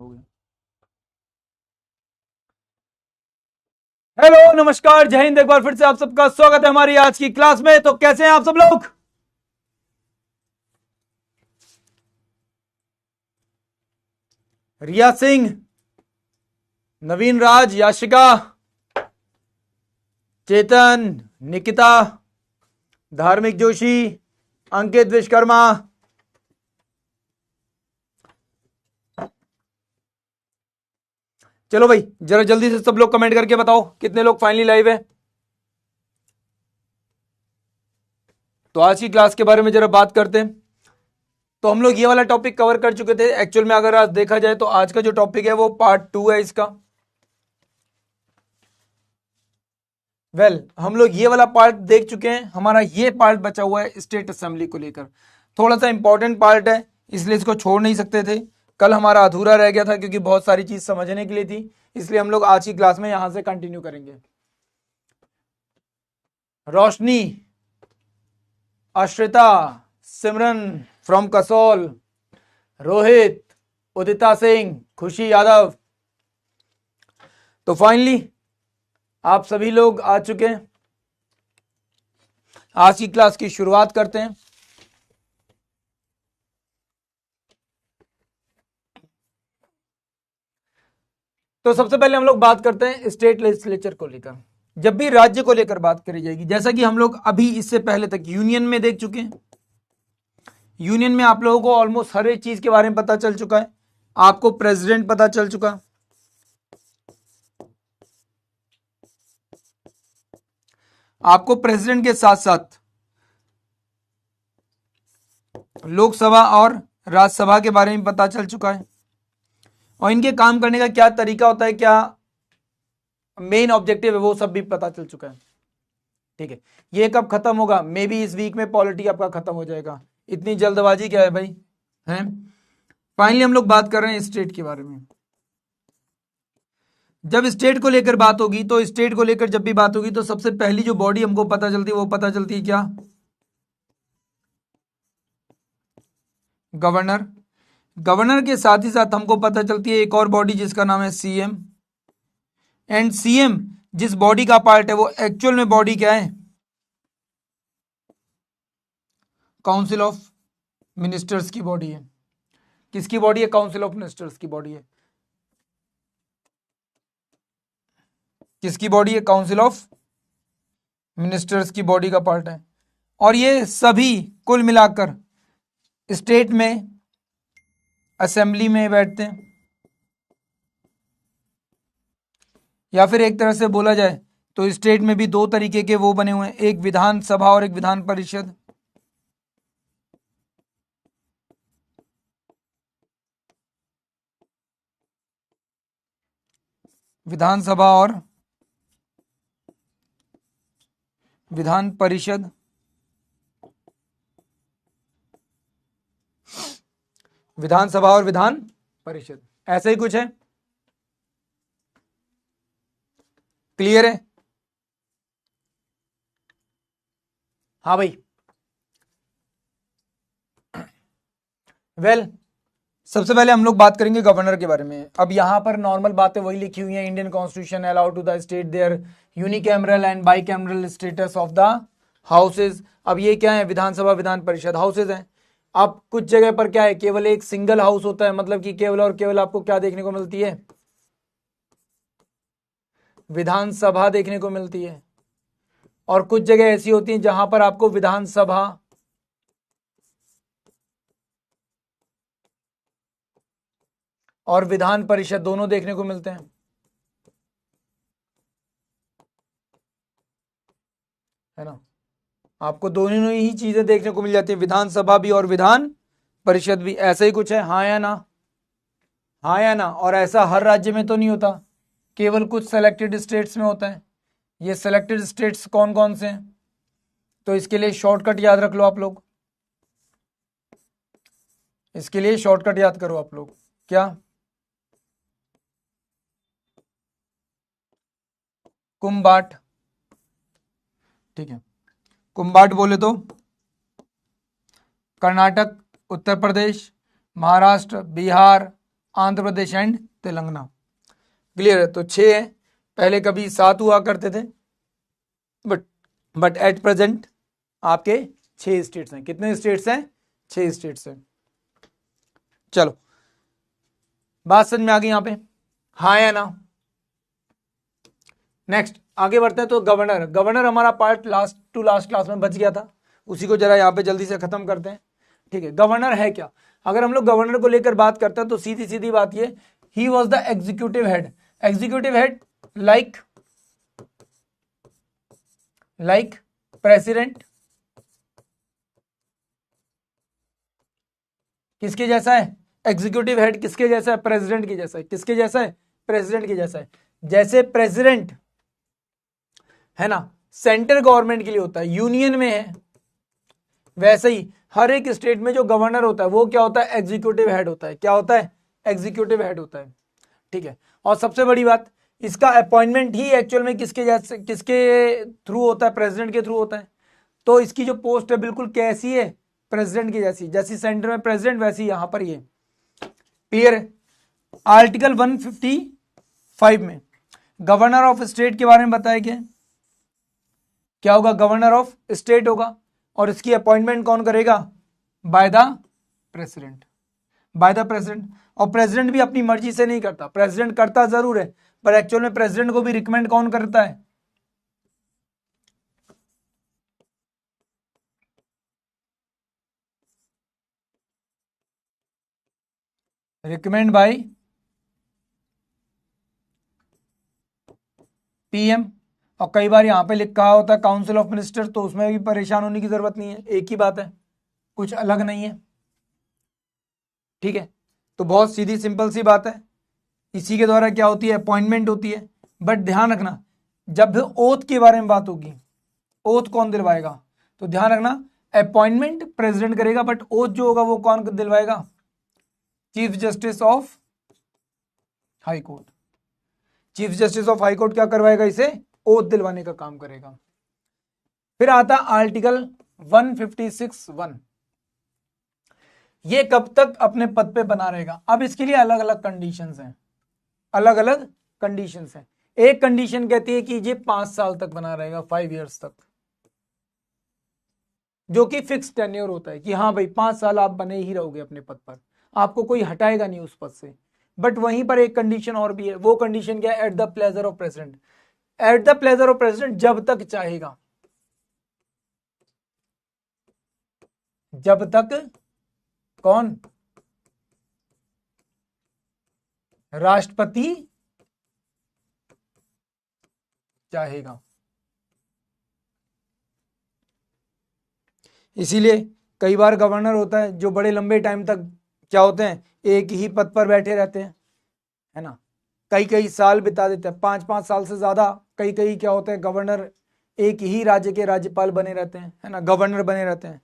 हो गया। हेलो, नमस्कार, जय हिंद। एक बार फिर से आप सबका स्वागत है हमारी आज की क्लास में। तो कैसे हैं आप सब लोग? रिया सिंह, नवीन राज, याशिका, चेतन, निकिता, धार्मिक जोशी, अंकित विश्वकर्मा। चलो भाई, जरा जल्दी से सब लोग कमेंट करके बताओ कितने लोग फाइनली लाइव है। तो आज की क्लास के बारे में जरा बात करते हैं। तो हम लोग ये वाला टॉपिक कवर कर चुके थे एक्चुअल में। अगर आज देखा जाए तो आज का जो टॉपिक है वो पार्ट 2 है इसका। हम लोग ये वाला पार्ट देख चुके हैं। हमारा ये पार्ट बचा हुआ है स्टेट असेंबली को लेकर। थोड़ा सा इंपॉर्टेंट पार्ट है, इसलिए इसको छोड़ नहीं सकते थे। कल हमारा अधूरा रह गया था क्योंकि बहुत सारी चीज समझने के लिए थी, इसलिए हम लोग आज की क्लास में यहां से कंटिन्यू करेंगे। रोशनी, अश्रिता, सिमरन फ्रॉम कसौल, रोहित, उदिता सिंह, खुशी यादव। तो फाइनली आप सभी लोग आ चुके हैं। आज की क्लास की शुरुआत करते हैं। तो सबसे पहले हम लोग बात करते हैं स्टेट लेजिस्लेचर को लेकर। जब भी राज्य को लेकर बात करी जाएगी, जैसा कि हम लोग अभी इससे पहले तक यूनियन में देख चुके हैं। यूनियन में आप लोगों को ऑलमोस्ट हर एक चीज के बारे में पता चल चुका है। आपको प्रेसिडेंट पता चल चुका, आपको प्रेसिडेंट के साथ साथ लोकसभा और राज्यसभा के बारे में पता चल चुका है, और इनके काम करने का क्या तरीका होता है, क्या मेन ऑब्जेक्टिव है, वो सब भी पता चल चुका है। ठीक है, ये कब खत्म होगा? मे बी इस वीक में पॉलिटी आपका खत्म हो जाएगा। इतनी जल्दबाजी क्या है भाई, हैं? फाइनली हम लोग बात कर रहे हैं स्टेट के बारे में। जब स्टेट को लेकर बात होगी, तो स्टेट को लेकर जब भी बात होगी तो सबसे पहली जो बॉडी हमको पता चलती है वो पता चलती है क्या? गवर्नर। गवर्नर के साथ ही साथ हमको पता चलती है एक और बॉडी जिसका नाम है सीएम। एंड सीएम जिस बॉडी का पार्ट है वो एक्चुअल में बॉडी क्या है? काउंसिल ऑफ मिनिस्टर्स की बॉडी है। किसकी बॉडी है? काउंसिल ऑफ मिनिस्टर्स की बॉडी है। किसकी बॉडी है? काउंसिल ऑफ मिनिस्टर्स की बॉडी का पार्ट है। और ये सभी कुल मिलाकर स्टेट में असेंबली में बैठते हैं, या फिर एक तरह से बोला जाए तो स्टेट में भी दो तरीके के वो बने हुए हैं, एक विधानसभा और एक विधान परिषद। विधानसभा और विधान परिषद। विधानसभा और विधान परिषद, ऐसा ही कुछ है। क्लियर है? हाँ भाई। सबसे पहले हम लोग बात करेंगे गवर्नर के बारे में। अब यहां पर नॉर्मल बातें वही लिखी हुई हैं। Indian constitution allow to the state their unicameral and bicameral status of the houses. अब ये क्या है? विधानसभा विधान परिषद हाउसेज हैं। अब कुछ जगह पर क्या है, केवल एक सिंगल हाउस होता है, मतलब कि केवल और केवल आपको क्या देखने को मिलती है? विधानसभा देखने को मिलती है। और कुछ जगह ऐसी होती हैं जहां पर आपको विधानसभा और विधान परिषद दोनों देखने को मिलते हैं, है ना? आपको दोनों ही चीजें देखने को मिल जाती है, विधानसभा भी और विधान परिषद भी। ऐसा ही कुछ है, हाँ या ना? हाँ या ना? और ऐसा हर राज्य में तो नहीं होता, केवल कुछ सेलेक्टेड स्टेट्स में होता है। ये सेलेक्टेड स्टेट्स कौन कौन से हैं? तो इसके लिए शॉर्टकट याद रख लो आप लोग। इसके लिए शॉर्टकट याद करो आप लोग। क्या? कुंबाट। ठीक है, कुंबाट बोले तो कर्नाटक, उत्तर प्रदेश, महाराष्ट्र, बिहार, आंध्र प्रदेश एंड तेलंगाना। क्लियर है? तो 6 है, पहले कभी 7 हुआ करते थे, बट एट प्रेजेंट आपके 6 स्टेट्स हैं। कितने स्टेट्स हैं? 6 स्टेट्स हैं। चलो, बात समझ में आ गई यहां पे, हाँ या ना? नेक्स्ट आगे बढ़ते हैं। तो गवर्नर हमारा पार्ट लास्ट क्लास में बच गया था, उसी को जरा यहाँ पे जल्दी से खत्म करते हैं। ठीक है, गवर्नर है क्या? अगर हम लोग गवर्नर को लेकर बात करते हैं तो सीधी सीधी बात ये, he was the executive head. Executive head like president. किसके जैसा है? एग्जीक्यूटिव हेड किसके जैसा है? प्रेसिडेंट के जैसा है। किसके जैसा है? प्रेसिडेंट के जैसा है। जैसे प्रेसिडेंट है ना सेंट्रल गवर्नमेंट के लिए होता है, यूनियन में है, वैसे ही हर एक स्टेट में जो गवर्नर होता है वो क्या होता है? एग्जीक्यूटिव हेड होता है। क्या होता है? एग्जीक्यूटिव हेड होता है। ठीक है, और सबसे बड़ी बात, इसका अपॉइंटमेंट ही एक्चुअल में किसके थ्रू होता है? प्रेसिडेंट के थ्रू होता है। तो इसकी जो पोस्ट है बिल्कुल कैसी है? प्रेसिडेंट की जैसी सेंटर में प्रेसिडेंट, वैसी यहां पर ये। क्लियर है? आर्टिकल 155 में गवर्नर ऑफ स्टेट के बारे में बताया गया। क्या होगा? गवर्नर ऑफ स्टेट होगा, और इसकी अपॉइंटमेंट कौन करेगा? By the president. By the president. और प्रेसिडेंट भी अपनी मर्जी से नहीं करता, प्रेसिडेंट करता जरूर है, पर एक्चुअल में प्रेसिडेंट को भी रिकमेंड कौन करता है? Recommend by PM. और कई बार यहां पे लिखा होता है काउंसिल ऑफ मिनिस्टर, तो उसमें भी परेशान होने की जरूरत नहीं है, एक ही बात है, कुछ अलग नहीं है। ठीक है, तो बहुत सीधी सिंपल सी बात है, इसी के द्वारा क्या होती है? अपॉइंटमेंट होती है। बट ध्यान रखना, जब ओथ के बारे में बात होगी, ओथ कौन दिलवाएगा? तो ध्यान रखना, अपॉइंटमेंट प्रेसिडेंट करेगा, बट ओथ जो होगा वो कौन दिलवाएगा? Chief justice of high court. Chief justice of high court क्या करवाएगा? इसे ओथ दिलवाने का काम करेगा। फिर आता आर्टिकल 156(1). ये कब तक अपने पद पे बना रहेगा? अब इसके लिए अलग अलग कंडीशंस हैं, अलग अलग कंडीशंस हैं। एक कंडीशन कहती है कि ये 5 साल तक बना रहेगा, 5 इयर्स तक, जो कि फिक्स टेन्योर होता है कि हाँ भाई 5 साल आप बने ही रहोगे अपने पद पर, आपको कोई हटाएगा नहीं उस पद से। बट वहीं पर एक कंडीशन और भी है, वो कंडीशन क्या है? At the pleasure of president. At the pleasure of president जब तक चाहेगा, जब तक कौन? राष्ट्रपति चाहेगा। इसीलिए कई बार गवर्नर होता है जो बड़े लंबे टाइम तक क्या होते हैं? एक ही पद पर बैठे रहते हैं, है ना, कई साल बिता देते हैं, 5-5 साल से ज्यादा। कई क्या होते हैं? गवर्नर एक ही राज्य के राज्यपाल बने रहते हैं, है ना, गवर्नर बने रहते हैं।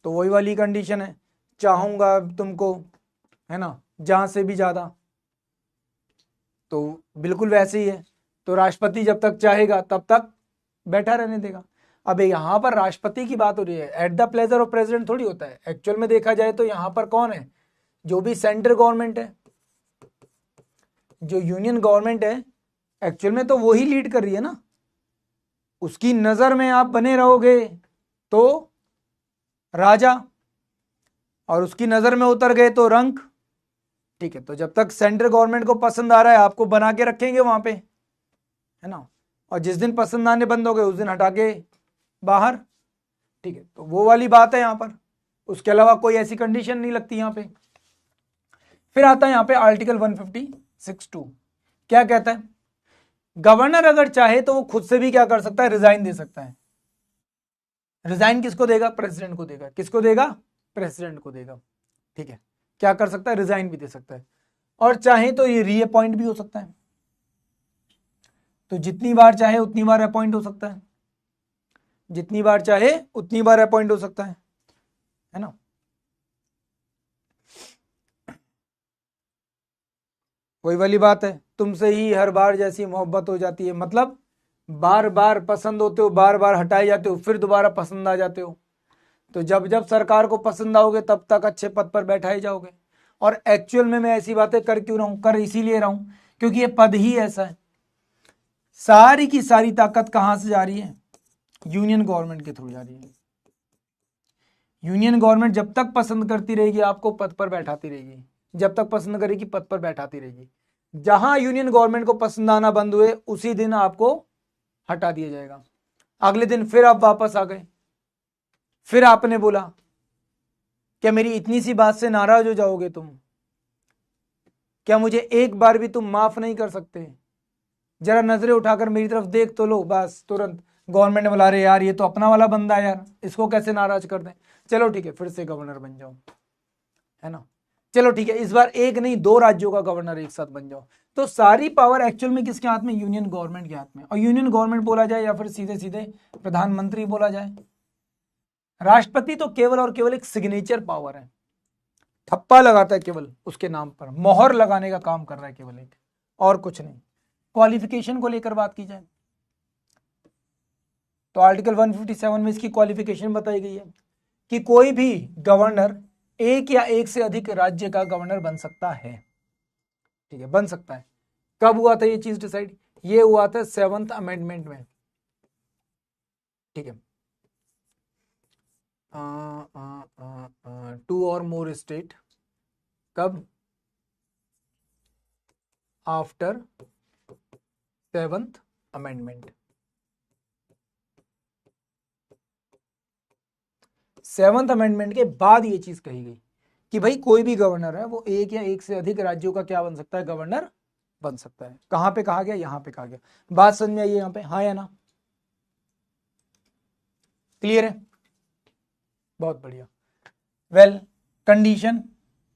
तो वही वाली कंडीशन है, चाहूंगा तुमको, है ना, जहां से भी ज्यादा, तो बिल्कुल वैसे ही है। तो राष्ट्रपति जब तक चाहेगा तब तक बैठा रहने देगा। अब यहां पर राष्ट्रपति की बात हो रही है, at the pleasure of president थोड़ी होता है। एक्चुअल में देखा जाए तो यहां पर कौन है? जो भी सेंट्रल गवर्नमेंट है, जो यूनियन गवर्नमेंट है, एक्चुअल में तो वो ही लीड कर रही है ना, उसकी नजर में आप बने रहोगे तो राजा, और उसकी नजर में उतर गए तो रंक। ठीक है, तो जब तक सेंट्रल गवर्नमेंट को पसंद आ रहा है आपको बना के रखेंगे वहां पे, है ना, और जिस दिन पसंद आने बंद हो गए उस दिन हटा के बाहर। ठीक है, तो वो वाली बात है यहां पर, उसके अलावा कोई ऐसी कंडीशन नहीं लगती यहां पे। फिर आता है यहां पे आर्टिकल 156(2). क्या कहता है? गवर्नर अगर चाहे तो वो खुद से भी क्या कर सकता है? रिजाइन दे सकता है। रिजाइन किसको देगा? प्रेसिडेंट को देगा। किसको देगा? प्रेसिडेंट को देगा। ठीक है, क्या कर सकता है? रिजाइन भी दे सकता है, और चाहे तो ये रीअपॉइंट भी हो सकता है। तो जितनी बार चाहे उतनी बार अपॉइंट हो सकता है, जितनी बार चाहे उतनी बार अपॉइंट हो सकता है ना। वही वाली बात है, तुमसे ही हर बार जैसी मोहब्बत हो जाती है, मतलब बार बार पसंद होते हो, बार बार हटाए जाते हो, फिर दोबारा पसंद आ जाते हो। तो जब जब सरकार को पसंद आओगे तब तक अच्छे पद पर बैठाए जाओगे, और एक्चुअल में मैं ऐसी बातें कर क्यों रहा हूं? कर इसीलिए रहा हूं क्योंकि ये पद ही ऐसा है। सारी की सारी ताकत कहां से जा रही है? यूनियन गवर्नमेंट के थ्रू जा रही है। यूनियन गवर्नमेंट जब तक पसंद करती रहेगी आपको पद पर बैठाती रहेगी, जब तक पसंद करेगी पद पर बैठाती रहेगी। जहां यूनियन गवर्नमेंट को पसंद आना बंद हुए उसी दिन आपको हटा दिया जाएगा। अगले दिन फिर आप वापस आ गए, फिर आपने बोला क्या मेरी इतनी सी बात से नाराज हो जाओगे तुम? क्या मुझे एक बार भी तुम माफ नहीं कर सकते? जरा नजरें उठाकर मेरी तरफ देख तो लो, बस तुरंत गवर्नमेंट बुला रहे यार ये तो अपना वाला बंदा है यार, इसको कैसे नाराज कर दें। चलो ठीक है फिर से गवर्नर बन जाओ, है ना। चलो ठीक है इस बार एक नहीं 2 राज्यों का गवर्नर एक साथ बन जाओ। तो सारी पावर एक्चुअल में किसके हाथ में? यूनियन गवर्नमेंट के हाथ में। और यूनियन गवर्नमेंट बोला जाए या फिर सीधे सीधे प्रधानमंत्री बोला जाए। राष्ट्रपति तो केवल और केवल एक सिग्नेचर पावर है, थप्पा लगाता है केवल उसके नाम पर, मोहर लगाने का काम कर रहा है केवल एक, और कुछ नहीं। क्वालिफिकेशन को लेकर बात की जाए तो आर्टिकल 157 में इसकी क्वालिफिकेशन बताई गई है कि कोई भी गवर्नर एक या एक से अधिक राज्य का गवर्नर बन सकता है। ठीक है, बन सकता है। कब हुआ था ये चीज डिसाइड? ये हुआ था 7th अमेंडमेंट में। ठीक है, 2 और मोर स्टेट, कब? After 7th amendment. 7th amendment के बाद ये चीज कही गई कि भाई कोई भी गवर्नर है वो एक या एक से अधिक राज्यों का क्या बन सकता है? गवर्नर बन सकता है। कहां पे कहा गया? यहां पे कहा गया। बात समझ में आई है यहां पे? हाँ या ना? क्लियर है? बहुत बढ़िया। Well, condition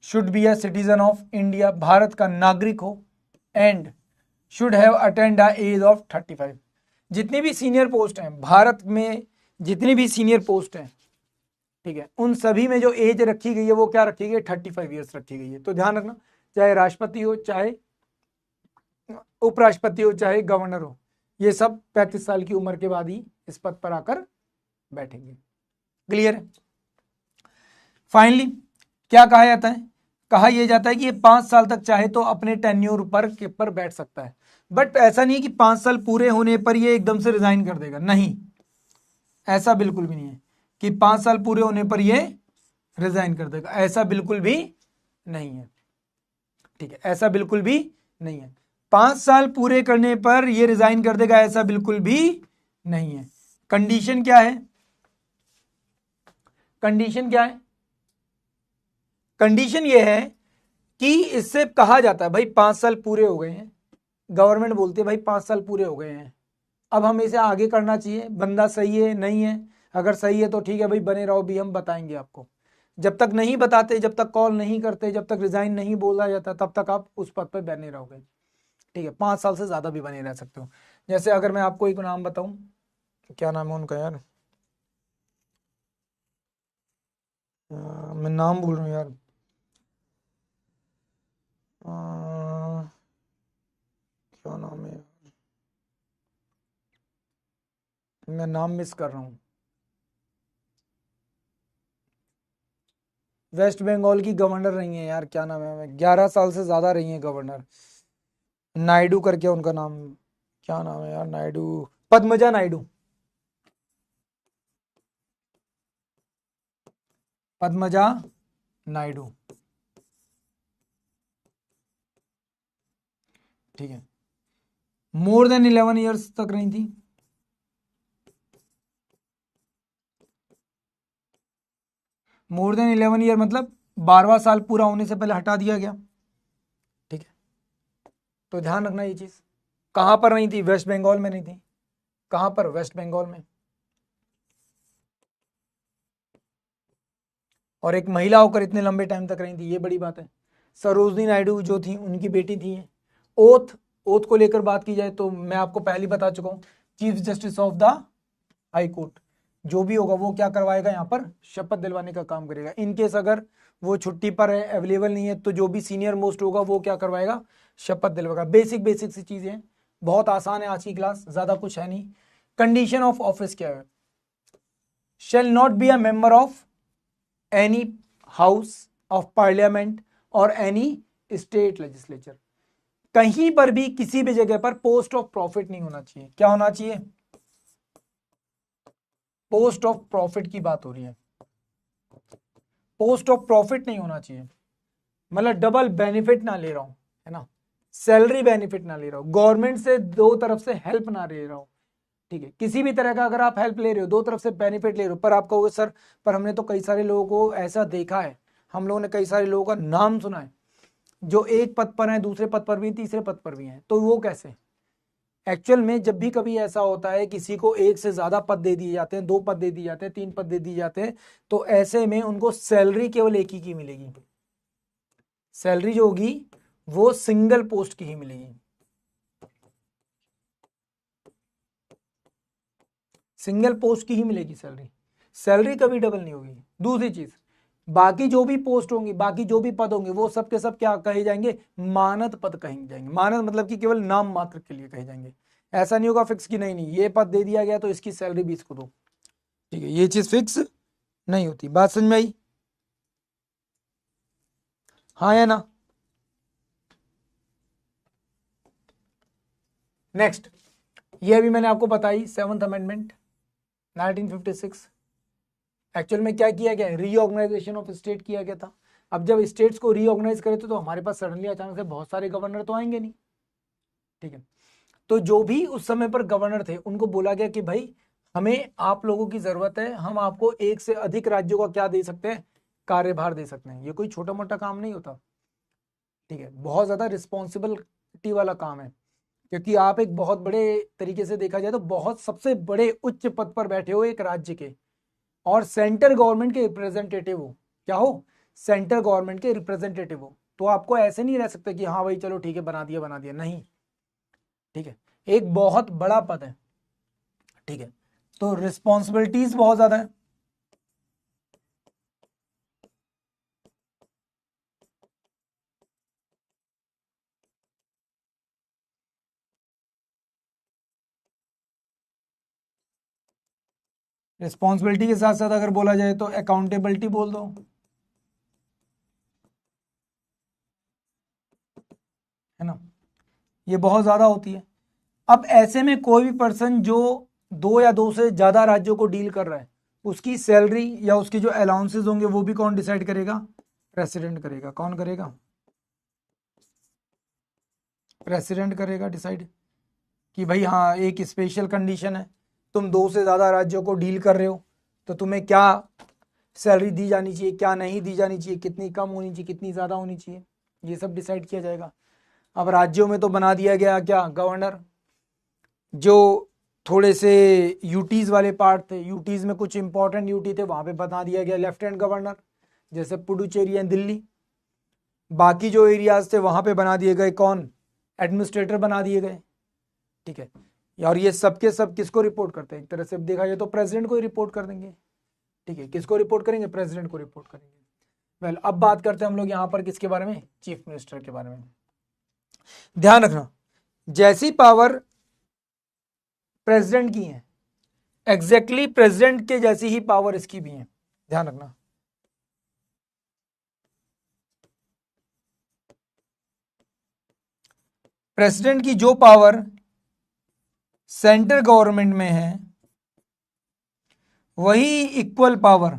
should be a citizen of India, Bharat का नागरिक हो, and should have attend the age of 35। जितनी भी सीनियर पोस्ट हैं भारत में, जितनी भी सीनियर पोस्ट हैं, ठीक है, उन सभी में जो एज रखी गई है वो क्या रखी गई है? 35 ईयर्स रखी गई है। तो ध्यान रखना, चाहे राष्ट्रपति हो, चाहे उपराष्ट्रपति हो, चाहे गवर्नर हो, ये सब 35 साल की उम्र के बाद ही इस पद पर आकर बैठेंगे। क्लियर है? फाइनली क्या कहा जाता है? कहा यह जाता है कि ये 5 साल तक चाहे तो अपने टेन्योर पर बैठ सकता है। बट ऐसा नहीं है कि 5 साल पूरे होने पर ये एकदम से रिजाइन कर देगा, नहीं, ऐसा बिल्कुल भी नहीं है कि 5 साल पूरे होने पर ये रिजाइन कर देगा, ऐसा बिल्कुल भी नहीं है। ठीक है, ऐसा बिल्कुल भी नहीं है। 5 साल पूरे करने पर ये रिजाइन कर देगा, ऐसा बिल्कुल भी नहीं है। कंडीशन क्या है? कंडीशन क्या है? कंडीशन ये है कि इससे कहा जाता है भाई 5 साल पूरे हो गए हैं, गवर्नमेंट बोलती है भाई 5 साल पूरे हो गए हैं, अब हमें इसे आगे करना चाहिए, बंदा सही है नहीं है, अगर सही है तो ठीक है भाई बने रहो भी, हम बताएंगे आपको। जब तक नहीं बताते, जब तक कॉल नहीं करते, जब तक रिजाइन नहीं बोला जाता, तब तक आप उस पद पर बने रहोगे। ठीक है, 5 साल से ज्यादा भी बने रह सकते हो। जैसे अगर मैं आपको एक नाम बताऊं, क्या नाम है उनका यार, मैं नाम भूल रहा हूँ यार, क्या नाम है, मैं नाम मिस कर रहा हूँ। वेस्ट बंगाल की गवर्नर रही है यार, क्या नाम है, 11 साल से ज्यादा रही है गवर्नर, नायडू करके उनका नाम, क्या नाम है यार, नायडू, पद्मजा नायडू, पद्मजा नायडू। ठीक है, मोर देन 11 ईयर्स तक रही थी। मोर देन 11 ईयर मतलब 12वां साल पूरा होने से पहले हटा दिया गया। ठीक है, तो ध्यान रखना ये चीज। कहां पर नहीं थी? वेस्ट बंगाल में नहीं थी। कहां पर? वेस्ट बंगाल में। और एक महिला होकर इतने लंबे टाइम तक रही थी, ये बड़ी बात है। सरोजनी नायडू जो थी उनकी बेटी थी। ओथ, ओथ को लेकर बात की जाए तो मैं आपको पहले बता चुका हूं, chief justice of the high court जो भी होगा वो क्या करवाएगा? यहाँ पर शपथ दिलवाने का काम करेगा। इनकेस अगर वो छुट्टी पर है, अवेलेबल नहीं है, तो जो भी सीनियर मोस्ट होगा वो क्या करवाएगा? शपथ दिलवाएगा। बेसिक बेसिक सी चीजें हैं, बहुत आसान है आज की क्लास, ज्यादा कुछ है नहीं। कंडीशन ऑफ ऑफिस क्या है? Shall not be a member of any house of parliament और एनी स्टेट लेजिस्लेचर। कहीं पर भी किसी भी जगह पर पोस्ट ऑफ प्रॉफिट नहीं होना चाहिए। क्या होना चाहिए? पोस्ट ऑफ प्रॉफिट की बात हो रही है। पोस्ट ऑफ प्रॉफिट नहीं होना चाहिए, मतलब डबल बेनिफिट ना ले रहा हूं, है ना, सैलरी बेनिफिट ना ले रहा हूं, गवर्नमेंट से दो तरफ से हेल्प ना ले रहा हूं, ठीक है, किसी भी तरह का अगर आप हेल्प ले रहे हो, दो तरफ से बेनिफिट ले रहे हो, पर आप कहोगे सर पर हमने तो कई सारे लोगों को ऐसा देखा है, हम लोगों ने कई सारे लोगों का नाम सुना है जो एक पद पर है, दूसरे पद पर भी, तीसरे पद पर भी हैं, तो वो कैसे? एक्चुअल में जब भी कभी ऐसा होता है किसी को एक से ज्यादा पद दे दिए जाते हैं, दो पद दे दिए जाते हैं, तीन पद दे दिए जाते हैं, तो ऐसे में उनको सैलरी केवल एक ही की मिलेगी। सैलरी जो होगी वो सिंगल पोस्ट की ही मिलेगी, सिंगल पोस्ट की ही मिलेगी सैलरी, सैलरी कभी डबल नहीं होगी। दूसरी चीज, बाकी जो भी पोस्ट होंगी, बाकी जो भी पद होंगे, वो सब के सब क्या कहे जाएंगे? मानद पद कहे जाएंगे। मानद मतलब कि केवल नाम मात्र के लिए कहे जाएंगे। ऐसा नहीं होगा फिक्स की नहीं नहीं ये पद दे दिया गया तो इसकी सैलरी भी इसको दो, ठीक है, ये चीज फिक्स नहीं होती। बात समझ में आई? हाँ या ना? नेक्स्ट, ये अभी मैंने आपको बताई 7th अमेंडमेंट 1956। एक्चुअल में क्या किया गया? रीऑर्गेनाइजेशन ऑफ स्टेट किया गया था। अब जब स्टेट्स को रीऑर्गेनाइज करे तो हमारे पास सडनली अचानक से बहुत सारे गवर्नर तो आएंगे नहीं, ठीक है, तो जो भी उस समय पर गवर्नर थे उनको बोला गया कि भाई हमें आप लोगों की जरूरत है, हम आपको एक से अधिक राज्यों का क्या दे सकते हैं? कार्यभार दे सकते हैं। ये कोई छोटा मोटा काम नहीं होता, ठीक है, बहुत ज्यादा रिस्पॉन्सिबिलिटी वाला काम है, क्योंकि आप एक बहुत बड़े तरीके से देखा जाए तो बहुत सबसे बड़े उच्च पद पर बैठे हो एक राज्य के, और सेंट्रल गवर्नमेंट के रिप्रेजेंटेटिव हो। क्या हो? सेंट्रल गवर्नमेंट के रिप्रेजेंटेटिव हो, तो आपको ऐसे नहीं रह सकते कि हाँ भाई चलो ठीक है बना दिया, नहीं, ठीक है, एक बहुत बड़ा पद है, ठीक है, तो रिस्पॉन्सिबिलिटीज बहुत ज्यादा है। रिस्पॉन्सिबिलिटी के साथ साथ अगर बोला जाए तो अकाउंटेबिलिटी बोल दो, है ना, ये बहुत ज्यादा होती है। अब ऐसे में कोई भी पर्सन जो दो या दो से ज्यादा राज्यों को डील कर रहा है, उसकी सैलरी या उसकी जो अलाउंसेस होंगे वो भी कौन डिसाइड करेगा? प्रेसिडेंट करेगा। कौन करेगा? प्रेसिडेंट करेगा डिसाइड कि भाई हाँ एक स्पेशल कंडीशन है, तुम दो से ज्यादा राज्यों को डील कर रहे हो तो तुम्हें क्या सैलरी दी जानी चाहिए, क्या नहीं दी जानी चाहिए, कितनी कम होनी चाहिए, कितनी ज्यादा होनी चाहिए, ये सब डिसाइड किया जाएगा। अब राज्यों में तो बना दिया गया क्या? गवर्नर। जो थोड़े से यूटीज वाले पार्ट थे, यूटीज में कुछ इंपॉर्टेंट यूटी थे, वहां पे बना दिया गया लेफ्टिनेंट गवर्नर, जैसे पुडुचेरी एंड दिल्ली। बाकी जो एरियाज थे वहां पे बना दिए गए कौन? एडमिनिस्ट्रेटर बना दिए गए, ठीक है, और ये सबके सब किसको रिपोर्ट करते हैं? एक तरह से देखा जाए तो प्रेसिडेंट को ही रिपोर्ट कर देंगे, ठीक है, किसको रिपोर्ट करेंगे? प्रेसिडेंट को रिपोर्ट करेंगे। वेल, अब बात करते हैं हम लोग यहाँ पर किसके बारे में? चीफ मिनिस्टर के बारे में। ध्यान रखना, जैसी पावर प्रेसिडेंट की है, एग्जैक्टली प्रेसिडेंट के जैसी ही पावर इसकी भी है। ध्यान रखना, प्रेसिडेंट की जो पावर सेंट्रल गवर्नमेंट में है वही इक्वल पावर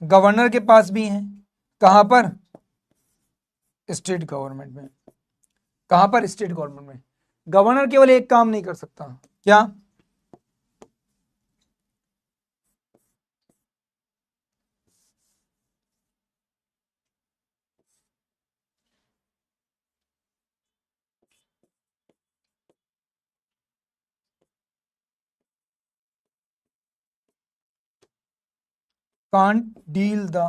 गवर्नर के पास भी है। कहां पर? स्टेट गवर्नमेंट में। कहां पर? स्टेट गवर्नमेंट में। गवर्नर केवल एक काम नहीं कर सकता, क्या? can't deal the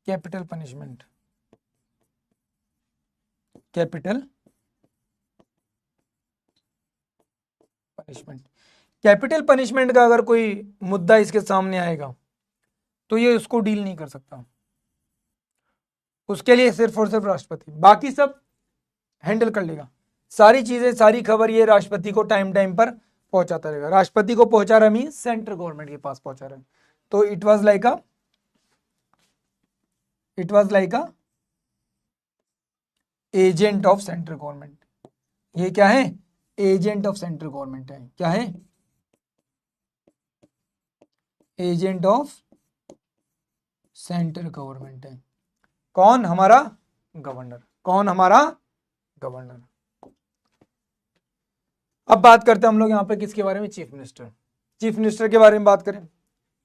capital punishment, capital punishment. Capital punishment का अगर कोई मुद्दा इसके सामने आएगा तो ये उसको डील नहीं कर सकता, उसके लिए सिर्फ और सिर्फ राष्ट्रपति, बाकी सब हैंडल कर लेगा। सारी चीजें, सारी खबर ये राष्ट्रपति को टाइम टाइम पर पहुंचाता रहेगा। राष्ट्रपति को पहुंचा रहा मीन सेंट्रल गवर्नमेंट के पास पहुंचा रहा है। तो it was like a it was like a agent of central government. ये क्या है? एजेंट ऑफ सेंट्रल गवर्नमेंट है। क्या है? एजेंट ऑफ सेंट्रल गवर्नमेंट है। कौन? हमारा गवर्नर। कौन? हमारा गवर्नर। अब बात करते हैं हम लोग यहाँ पे किसके बारे में? Chief minister. चीफ मिनिस्टर के बारे में बात करें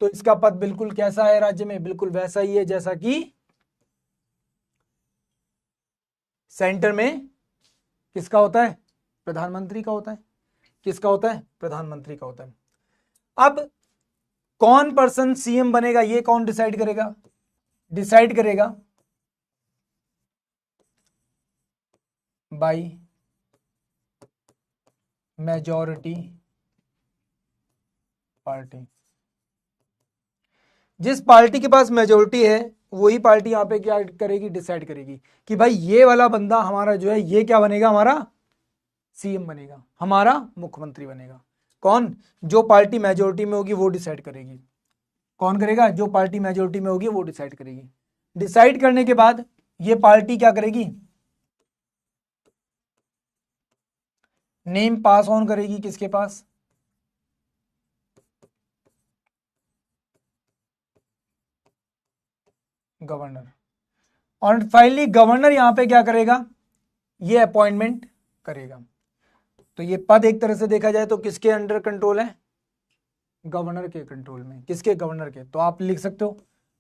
तो इसका पद बिल्कुल कैसा है राज्य में? बिल्कुल वैसा ही है जैसा कि सेंटर में किसका होता है? प्रधानमंत्री का होता है। किसका होता है? प्रधानमंत्री का होता है। अब कौन पर्सन सीएम बनेगा ये कौन डिसाइड करेगा? डिसाइड करेगा बाय मेजॉरिटी पार्टी। जिस पार्टी के पास मेजोरिटी है वही पार्टी यहां पे क्या करेगी? डिसाइड करेगी कि भाई ये वाला बंदा हमारा जो है ये क्या बनेगा? हमारा सीएम बनेगा, हमारा मुख्यमंत्री बनेगा। कौन? जो पार्टी मेजोरिटी में होगी वो डिसाइड करेगी। कौन करेगा? जो पार्टी मेजोरिटी में होगी वो डिसाइड करेगी। डिसाइड करने के बाद ये पार्टी क्या करेगी? नेम पास ऑन करेगी किसके पास? गवर्नर। और फाइनली गवर्नर यहां पे क्या करेगा? ये अपॉइंटमेंट करेगा। तो ये पद एक तरह से देखा जाए तो किसके अंडर कंट्रोल है? गवर्नर के कंट्रोल में। किसके? गवर्नर के। तो आप लिख सकते हो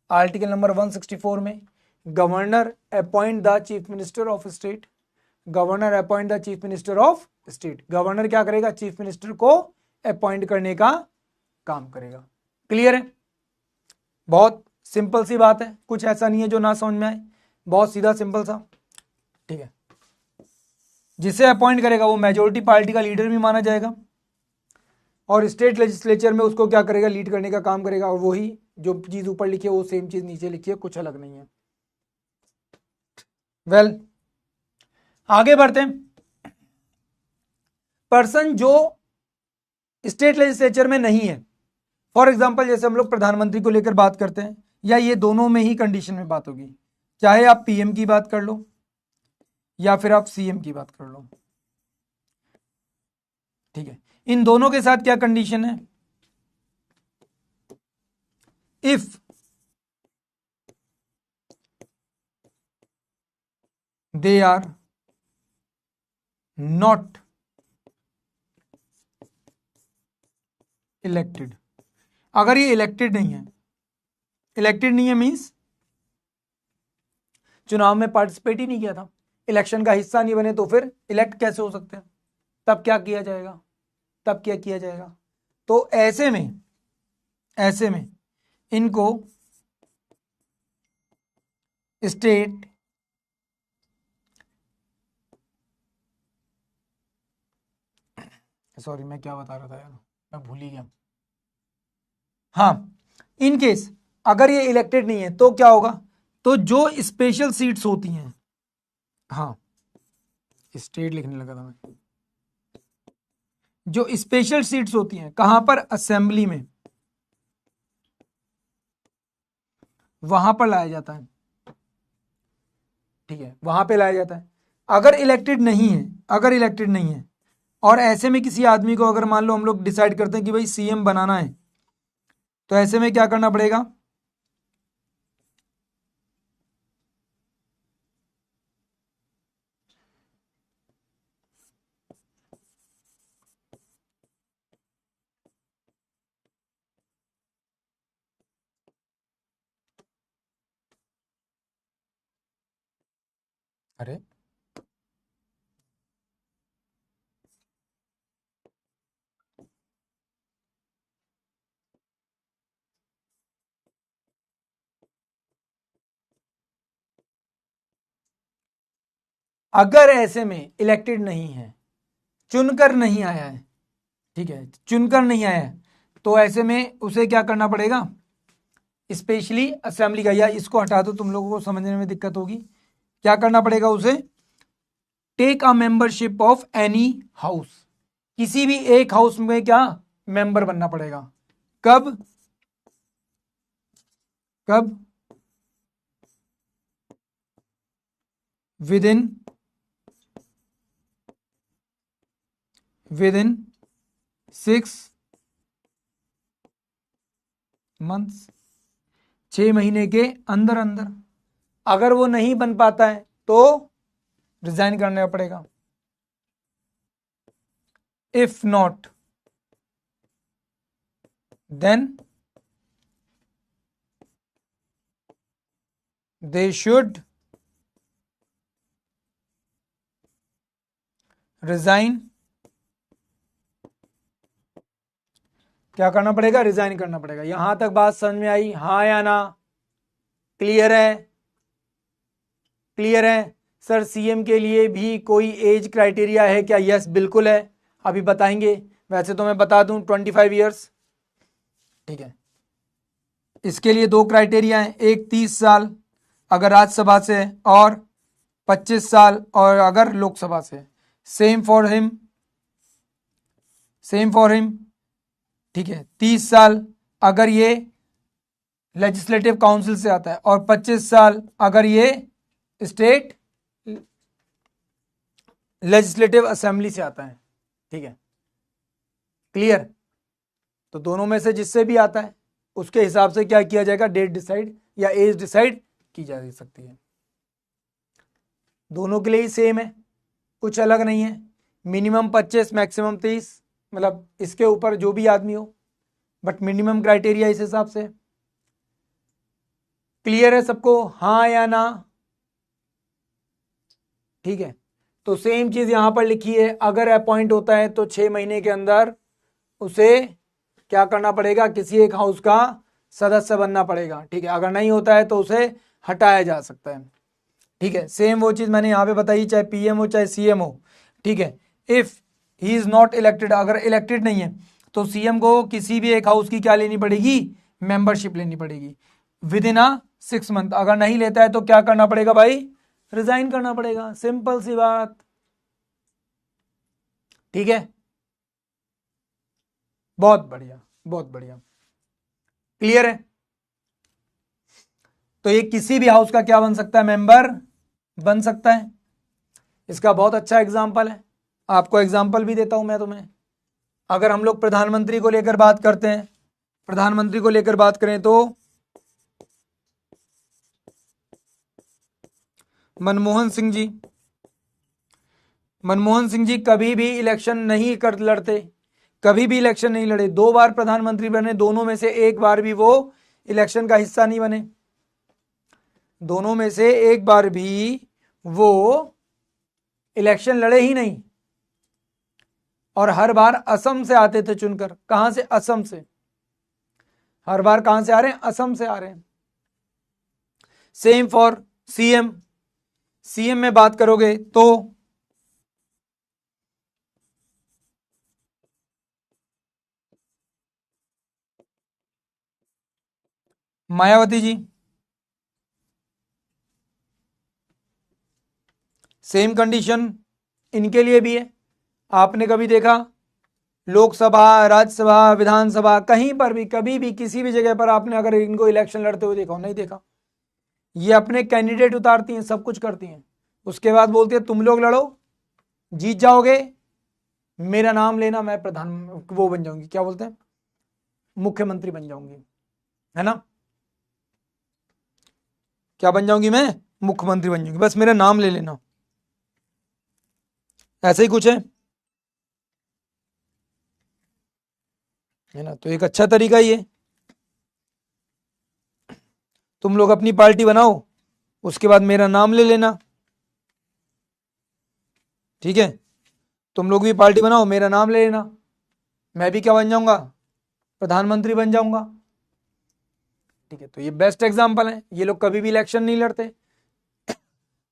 आर्टिकल नंबर 164 में, governor appoint the chief minister of state. Governor appoint the chief minister of state. Governor क्या करेगा? चीफ मिनिस्टर को अपॉइंट करने का काम करेगा। क्लियर है? बहुत सिंपल सी बात है, कुछ ऐसा नहीं है जो ना समझ में आए, बहुत सीधा सिंपल सा। ठीक है, जिसे अपॉइंट करेगा वो मेजोरिटी पार्टी का लीडर भी माना जाएगा और स्टेट लेजिस्लेचर में उसको क्या करेगा? लीड करने का काम करेगा। और वही जो चीज ऊपर लिखी है वो सेम चीज नीचे लिखी है, कुछ अलग नहीं है। वेल आगे बढ़ते हैं। पर्सन जो स्टेट लेजिस्लेचर में नहीं है, फॉर एग्जाम्पल जैसे हम लोग प्रधानमंत्री को लेकर बात करते हैं, या ये दोनों में ही कंडीशन में बात होगी, चाहे आप पीएम की बात कर लो या फिर आप सीएम की बात कर लो। ठीक है, इन दोनों के साथ क्या कंडीशन है? If they are not elected. अगर ये इलेक्टेड नहीं है, इलेक्टेड नहीं है मींस चुनाव में पार्टिसिपेट ही नहीं किया था, इलेक्शन का हिस्सा नहीं बने, तो फिर इलेक्ट कैसे हो सकते हैं? तब क्या किया जाएगा? तब क्या किया जाएगा? तो ऐसे में इनको स्टेट सॉरी मैं क्या बता रहा था यार, मैं भूल ही गया। हाँ, इन केस अगर ये इलेक्टेड नहीं है तो क्या होगा? तो जो स्पेशल सीट्स होती हैं, हाँ स्टेट लिखने लगा था मैं, जो स्पेशल सीट्स होती हैं कहां पर? असेंबली में, वहां पर लाया जाता है। ठीक है, वहां पे लाया जाता है। अगर इलेक्टेड नहीं है, अगर इलेक्टेड नहीं है और ऐसे में किसी आदमी को अगर मान लो हम लोग डिसाइड करते हैं कि भाई सीएम बनाना है, तो ऐसे में क्या करना पड़ेगा? अरे अगर ऐसे में इलेक्टेड नहीं है, चुनकर नहीं आया है, ठीक है, चुनकर नहीं आया है, तो ऐसे में उसे क्या करना पड़ेगा? स्पेशली असेंबली का, या इसको हटा दो, तुम लोगों को समझने में दिक्कत होगी। क्या करना पड़ेगा उसे? Take a membership of any house. किसी भी एक हाउस में क्या मेंबर बनना पड़ेगा? कब? कब? विद इन 6 months, 6 महीने के अंदर अंदर। अगर वो नहीं बन पाता है तो रिजाइन करना पड़ेगा। If not then they should resign. क्या करना पड़ेगा? रिजाइन करना पड़ेगा। यहां तक बात समझ में आई? हाँ या ना? क्लियर है? क्लियर है? सर सीएम के लिए भी कोई एज क्राइटेरिया है क्या? यस बिल्कुल है, अभी बताएंगे। वैसे तो मैं बता दूं 25 ईयर्स, ठीक है। इसके लिए 2 क्राइटेरिया हैं, एक 30 साल अगर राज्यसभा से है और 25 साल और अगर लोकसभा से। सेम फॉर हिम, ठीक है। 30 साल अगर ये लेजिस्लेटिव काउंसिल से आता है और 25 साल अगर ये स्टेट लेजिस्लेटिव असेंबली से आता है, ठीक है। क्लियर? तो दोनों में से जिससे भी आता है उसके हिसाब से क्या किया जाएगा? डेट डिसाइड या एज डिसाइड की जा सकती है। दोनों के लिए ही सेम है, कुछ अलग नहीं है। मिनिमम 25, मैक्सिमम 30, मतलब इसके ऊपर जो भी आदमी हो, बट मिनिमम क्राइटेरिया इस हिसाब से। क्लियर है सबको? हाँ या ना? ठीक है। तो सेम चीज यहां पर लिखी है, अगर अपॉइंट होता है तो 6 महीने के अंदर उसे क्या करना पड़ेगा? किसी एक हाउस का सदस्य बनना पड़ेगा, ठीक है। अगर नहीं होता है तो उसे हटाया जा सकता है, ठीक है। सेम वो चीज मैंने यहां पे बताई, चाहे पीएम हो चाहे सीएम हो, ठीक है। If he is not elected, अगर इलेक्टेड नहीं है तो सीएम को किसी भी एक हाउस की क्या लेनी पड़ेगी? मेंबरशिप लेनी पड़ेगी विद इन 6 मंथ। अगर नहीं लेता है तो क्या करना पड़ेगा भाई? रिजाइन करना पड़ेगा, सिंपल सी बात, ठीक है। बहुत बढ़िया, बहुत बढ़िया। क्लियर है? तो ये किसी भी हाउस का क्या बन सकता है? मेंबर बन सकता है। इसका बहुत अच्छा एग्जाम्पल है, आपको एग्जाम्पल भी देता हूं मैं तुम्हें। अगर हम लोग प्रधानमंत्री को लेकर बात करते हैं, प्रधानमंत्री को लेकर बात करें तो मनमोहन सिंह जी कभी भी इलेक्शन नहीं कर लड़ते, कभी भी इलेक्शन नहीं लड़े। 2 बार प्रधानमंत्री बने, दोनों में से एक बार भी वो इलेक्शन का हिस्सा नहीं बने। दोनों में से एक बार भी वो इलेक्शन लड़े ही नहीं। और हर बार असम से आते थे चुनकर। कहां से? असम से। हर बार कहां से आ रहे हैं? असम से आ रहे हैं। Same for CM. सीएम में बात करोगे तो मायावती जी, सेम कंडीशन इनके लिए भी है। आपने कभी देखा लोकसभा, राज्यसभा, विधानसभा, कहीं पर भी कभी भी किसी भी जगह पर आपने अगर इनको इलेक्शन लड़ते हुए देखा हो? नहीं देखा। ये अपने कैंडिडेट उतारती हैं, सब कुछ करती हैं, उसके बाद बोलती है तुम लोग लड़ो, जीत जाओगे, मेरा नाम लेना, मैं प्रधान वो बन जाऊंगी, क्या बोलते हैं, मुख्यमंत्री बन जाऊंगी, है ना। क्या बन जाऊंगी मैं? मुख्यमंत्री बन जाऊंगी, बस मेरा नाम ले लेना। ऐसे ही कुछ है ना। तो एक अच्छा तरीका ही है, तुम लोग अपनी पार्टी बनाओ, उसके बाद मेरा नाम ले लेना, ठीक है। तुम लोग भी पार्टी बनाओ, मेरा नाम ले लेना, मैं भी क्या बन जाऊंगा? प्रधानमंत्री बन जाऊंगा, ठीक है। तो ये बेस्ट एग्जांपल है। ये लोग कभी भी इलेक्शन नहीं लड़ते,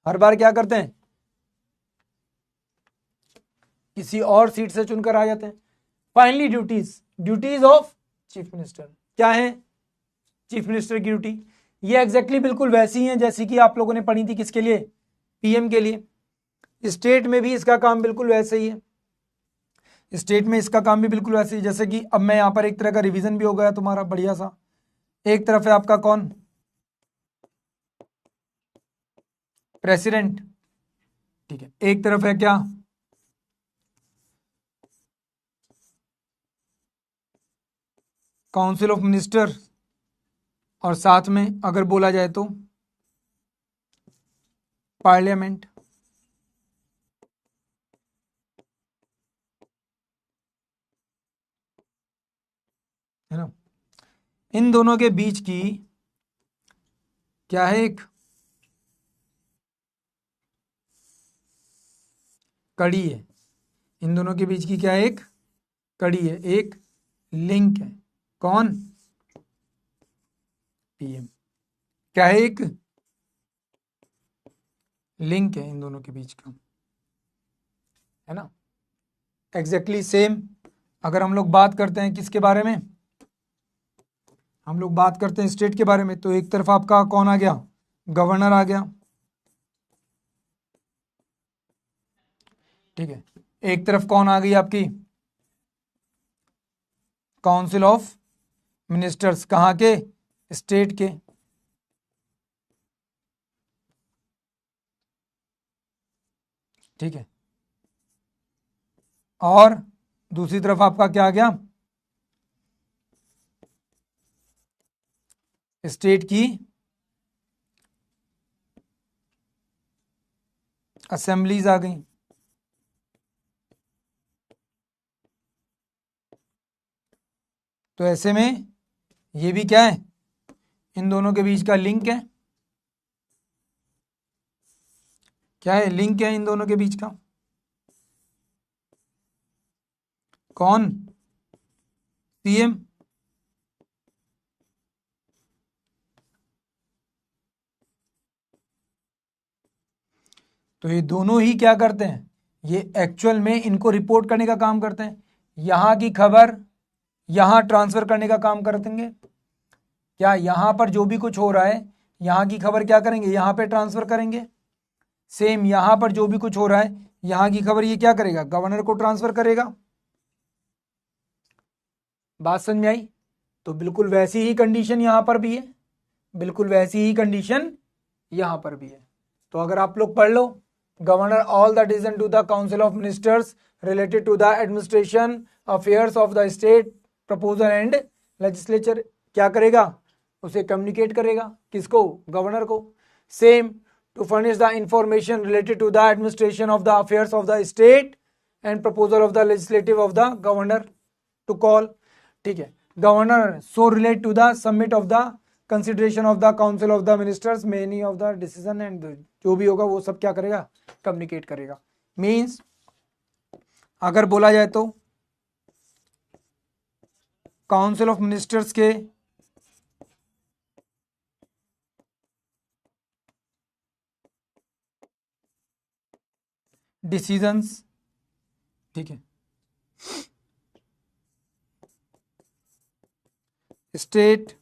हर बार क्या करते हैं? किसी और सीट से चुनकर आ जाते हैं। Finally duties of chief minister क्या है? चीफ मिनिस्टर की ड्यूटी ये एग्जैक्टली बिल्कुल वैसी है जैसी कि आप लोगों ने पढ़ी थी। किसके लिए? पीएम के लिए। स्टेट में भी इसका काम बिल्कुल वैसे ही है, स्टेट में इसका काम भी बिल्कुल वैसे ही। जैसे कि अब मैं यहां पर एक तरह का रिवीजन भी हो गया तुम्हारा बढ़िया सा। एक तरफ है आपका कौन? प्रेसिडेंट, ठीक है, एक तरफ है क्या, काउंसिल ऑफ मिनिस्टर, और साथ में अगर बोला जाए तो पार्लियामेंट, है ना। इन दोनों के बीच की क्या है, एक कड़ी है। इन दोनों के बीच की क्या है, एक कड़ी है, एक लिंक है। कौन, पीएम। क्या है, एक लिंक है इन दोनों के बीच का, है ना। एग्जैक्टली सेम अगर हम लोग बात करते हैं किसके बारे में, हम लोग बात करते हैं स्टेट के बारे में, तो एक तरफ आपका कौन आ गया, गवर्नर आ गया, ठीक है। एक तरफ कौन आ गई आपकी, काउंसिल ऑफ मिनिस्टर्स, कहाँ के, स्टेट के, ठीक है। और दूसरी तरफ आपका क्या आ गया, स्टेट की असेंबलीज आ गई। तो ऐसे में ये भी क्या है, इन दोनों के बीच का लिंक है, क्या है, लिंक है इन दोनों के बीच का। कौन, सीएम, तो ये दोनों ही क्या करते हैं, ये एक्चुअल में इनको रिपोर्ट करने का काम करते हैं, यहां की खबर यहां ट्रांसफर करने का काम कर देंगे। क्या यहां पर जो भी कुछ हो रहा है, यहां की खबर क्या करेंगे, यहां पे ट्रांसफर करेंगे। सेम यहां पर जो भी कुछ हो रहा है, यहां की खबर ये क्या करेगा, गवर्नर को ट्रांसफर करेगा। बात समझ में आई। तो बिल्कुल वैसी ही कंडीशन यहां पर भी है, बिल्कुल वैसी ही कंडीशन यहां पर भी है। तो अगर आप लोग पढ़ लो, governor all the decision to the council of ministers related to the administration affairs of the state proposal and legislature, क्या करेगा, उसे कम्युनिकेट करेगा, किसको, गवर्नर को। Same to furnish the information related to the administration of the affairs of the state and proposal of the legislative of the governor to call, ठीक है। Governor so relate to the submit of the consideration of the council of the ministers many of the decision and जो भी होगा वो सब क्या करेगा, communicate करेगा। मीन्स अगर बोला जाए तो काउंसिल ऑफ मिनिस्टर्स के डिसीजंस, ठीक है, स्टेट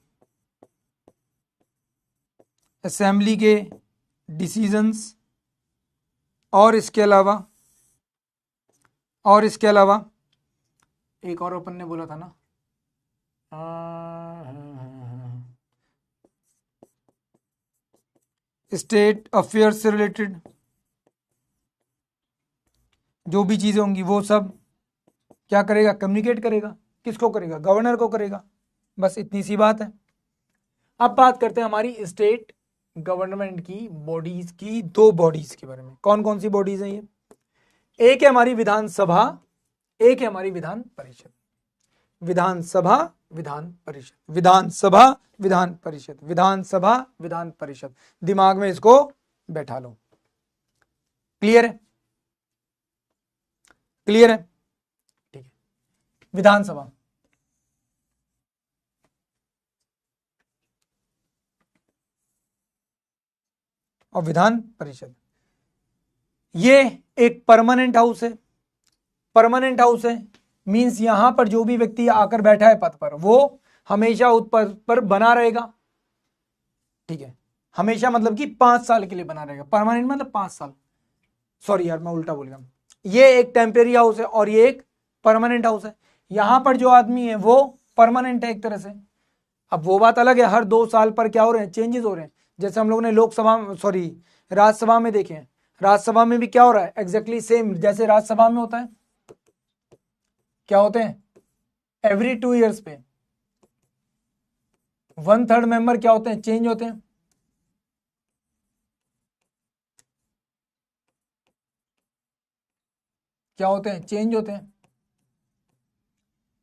असेंबली के डिसीजंस, और इसके अलावा एक और अपन ने बोला था ना, स्टेट अफेयर्स से रिलेटेड जो भी चीजें होंगी वो सब क्या करेगा, कम्युनिकेट करेगा, किसको करेगा, गवर्नर को करेगा। बस इतनी सी बात है। अब बात करते हैं हमारी स्टेट गवर्नमेंट की बॉडीज की, दो बॉडीज के बारे में। कौन कौन सी बॉडीज हैं ये, एक है हमारी विधानसभा, एक है हमारी विधान परिषद। विधानसभा विधान परिषद, विधानसभा विधान परिषद, विधानसभा विधान परिषद, दिमाग में इसको बैठा लो। क्लियर है, क्लियर है, ठीक है। विधानसभा, और विधान परिषद, ये एक परमानेंट हाउस है। परमानेंट हाउस है मींस यहां पर जो भी व्यक्ति आकर बैठा है पद पर, वो हमेशा उस पद पर बना रहेगा, ठीक है। हमेशा मतलब कि 5 साल के लिए बना रहेगा, परमानेंट मतलब 5 साल। सॉरी यार, मैं उल्टा बोल गया। ये एक टेम्परेरी हाउस है और ये एक परमानेंट हाउस है। यहां पर जो आदमी है वो परमानेंट है एक तरह से। अब वो बात अलग है, हर 2 साल पर क्या हो रहे हैं, चेंजेस हो रहे हैं। जैसे हम लोगों ने लोकसभा, सॉरी, राज्यसभा में देखे हैं। राज्यसभा में भी क्या हो रहा है, एग्जैक्टली सेम जैसे राज्यसभा में होता है। क्या होते हैं, एवरी 2 ईयर्स पे 1/3 मेंबर क्या होते हैं, चेंज होते हैं। क्या होते हैं, चेंज होते हैं।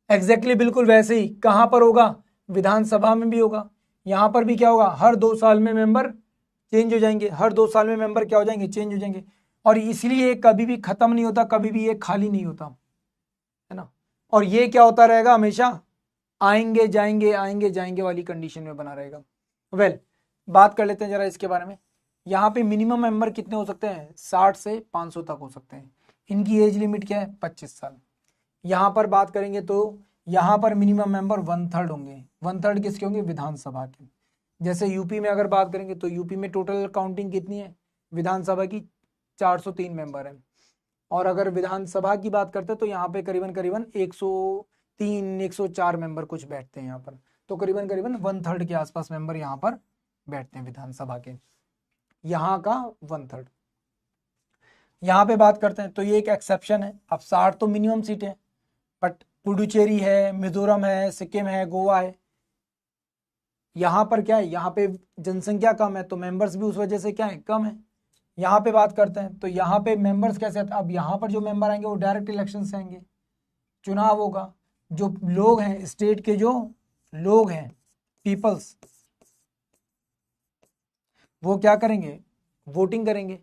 एग्जैक्टली बिल्कुल वैसे ही कहां पर होगा, विधानसभा में भी होगा। यहां पर भी क्या होगा, हर 2 साल में मेंबर चेंज हो जाएंगे, हर 2 साल में मेंबर क्या हो जाएंगे, चेंज हो जाएंगे। और इसलिए ये कभी भी खत्म नहीं होता, कभी भी ये खाली नहीं होता, है ना। और ये क्या होता रहेगा, हमेशा आएंगे जाएंगे वाली कंडीशन में बना रहेगा। वेल, बात कर लेते हैं जरा इसके बारे में। यहाँ पे मिनिमम मेंबर कितने हो सकते हैं, 60 से 500 तक हो सकते हैं। इनकी एज लिमिट क्या है, 25 साल। यहाँ पर बात करेंगे तो यहाँ पर मिनिमम मेंबर 1/3 होंगे। 1/3 किसके होंगे, विधानसभा के। जैसे यूपी में अगर बात करेंगे तो यूपी में टोटल काउंटिंग कितनी है विधानसभा की, 403 मेंबर है। और अगर विधानसभा की बात करते हैं तो यहाँ पे करीबन करीबन 103 104 मेंबर कुछ बैठते हैं यहाँ पर। तो करीबन करीबन 1/3 के आसपास मेंबर यहाँ पर बैठते हैं विधानसभा के, यहाँ का 1/3। यहाँ पे बात करते हैं तो ये एक एक्सेप्शन है। अब 60 तो मिनिमम सीट है, बट पुडुचेरी है, मिजोरम है, सिक्किम है, गोवा है, यहाँ पर क्या है, यहाँ पे जनसंख्या कम है तो मेंबर्स भी उस वजह से क्या है, कम है। यहाँ पे बात करते हैं तो यहाँ पे मेंबर्स कैसे आते हैं, अब यहाँ पर जो मेंबर आएंगे वो डायरेक्ट इलेक्शन से आएंगे, चुनाव होगा। जो लोग हैं स्टेट के, जो लोग हैं पीपल्स, वो क्या करेंगे, वोटिंग करेंगे।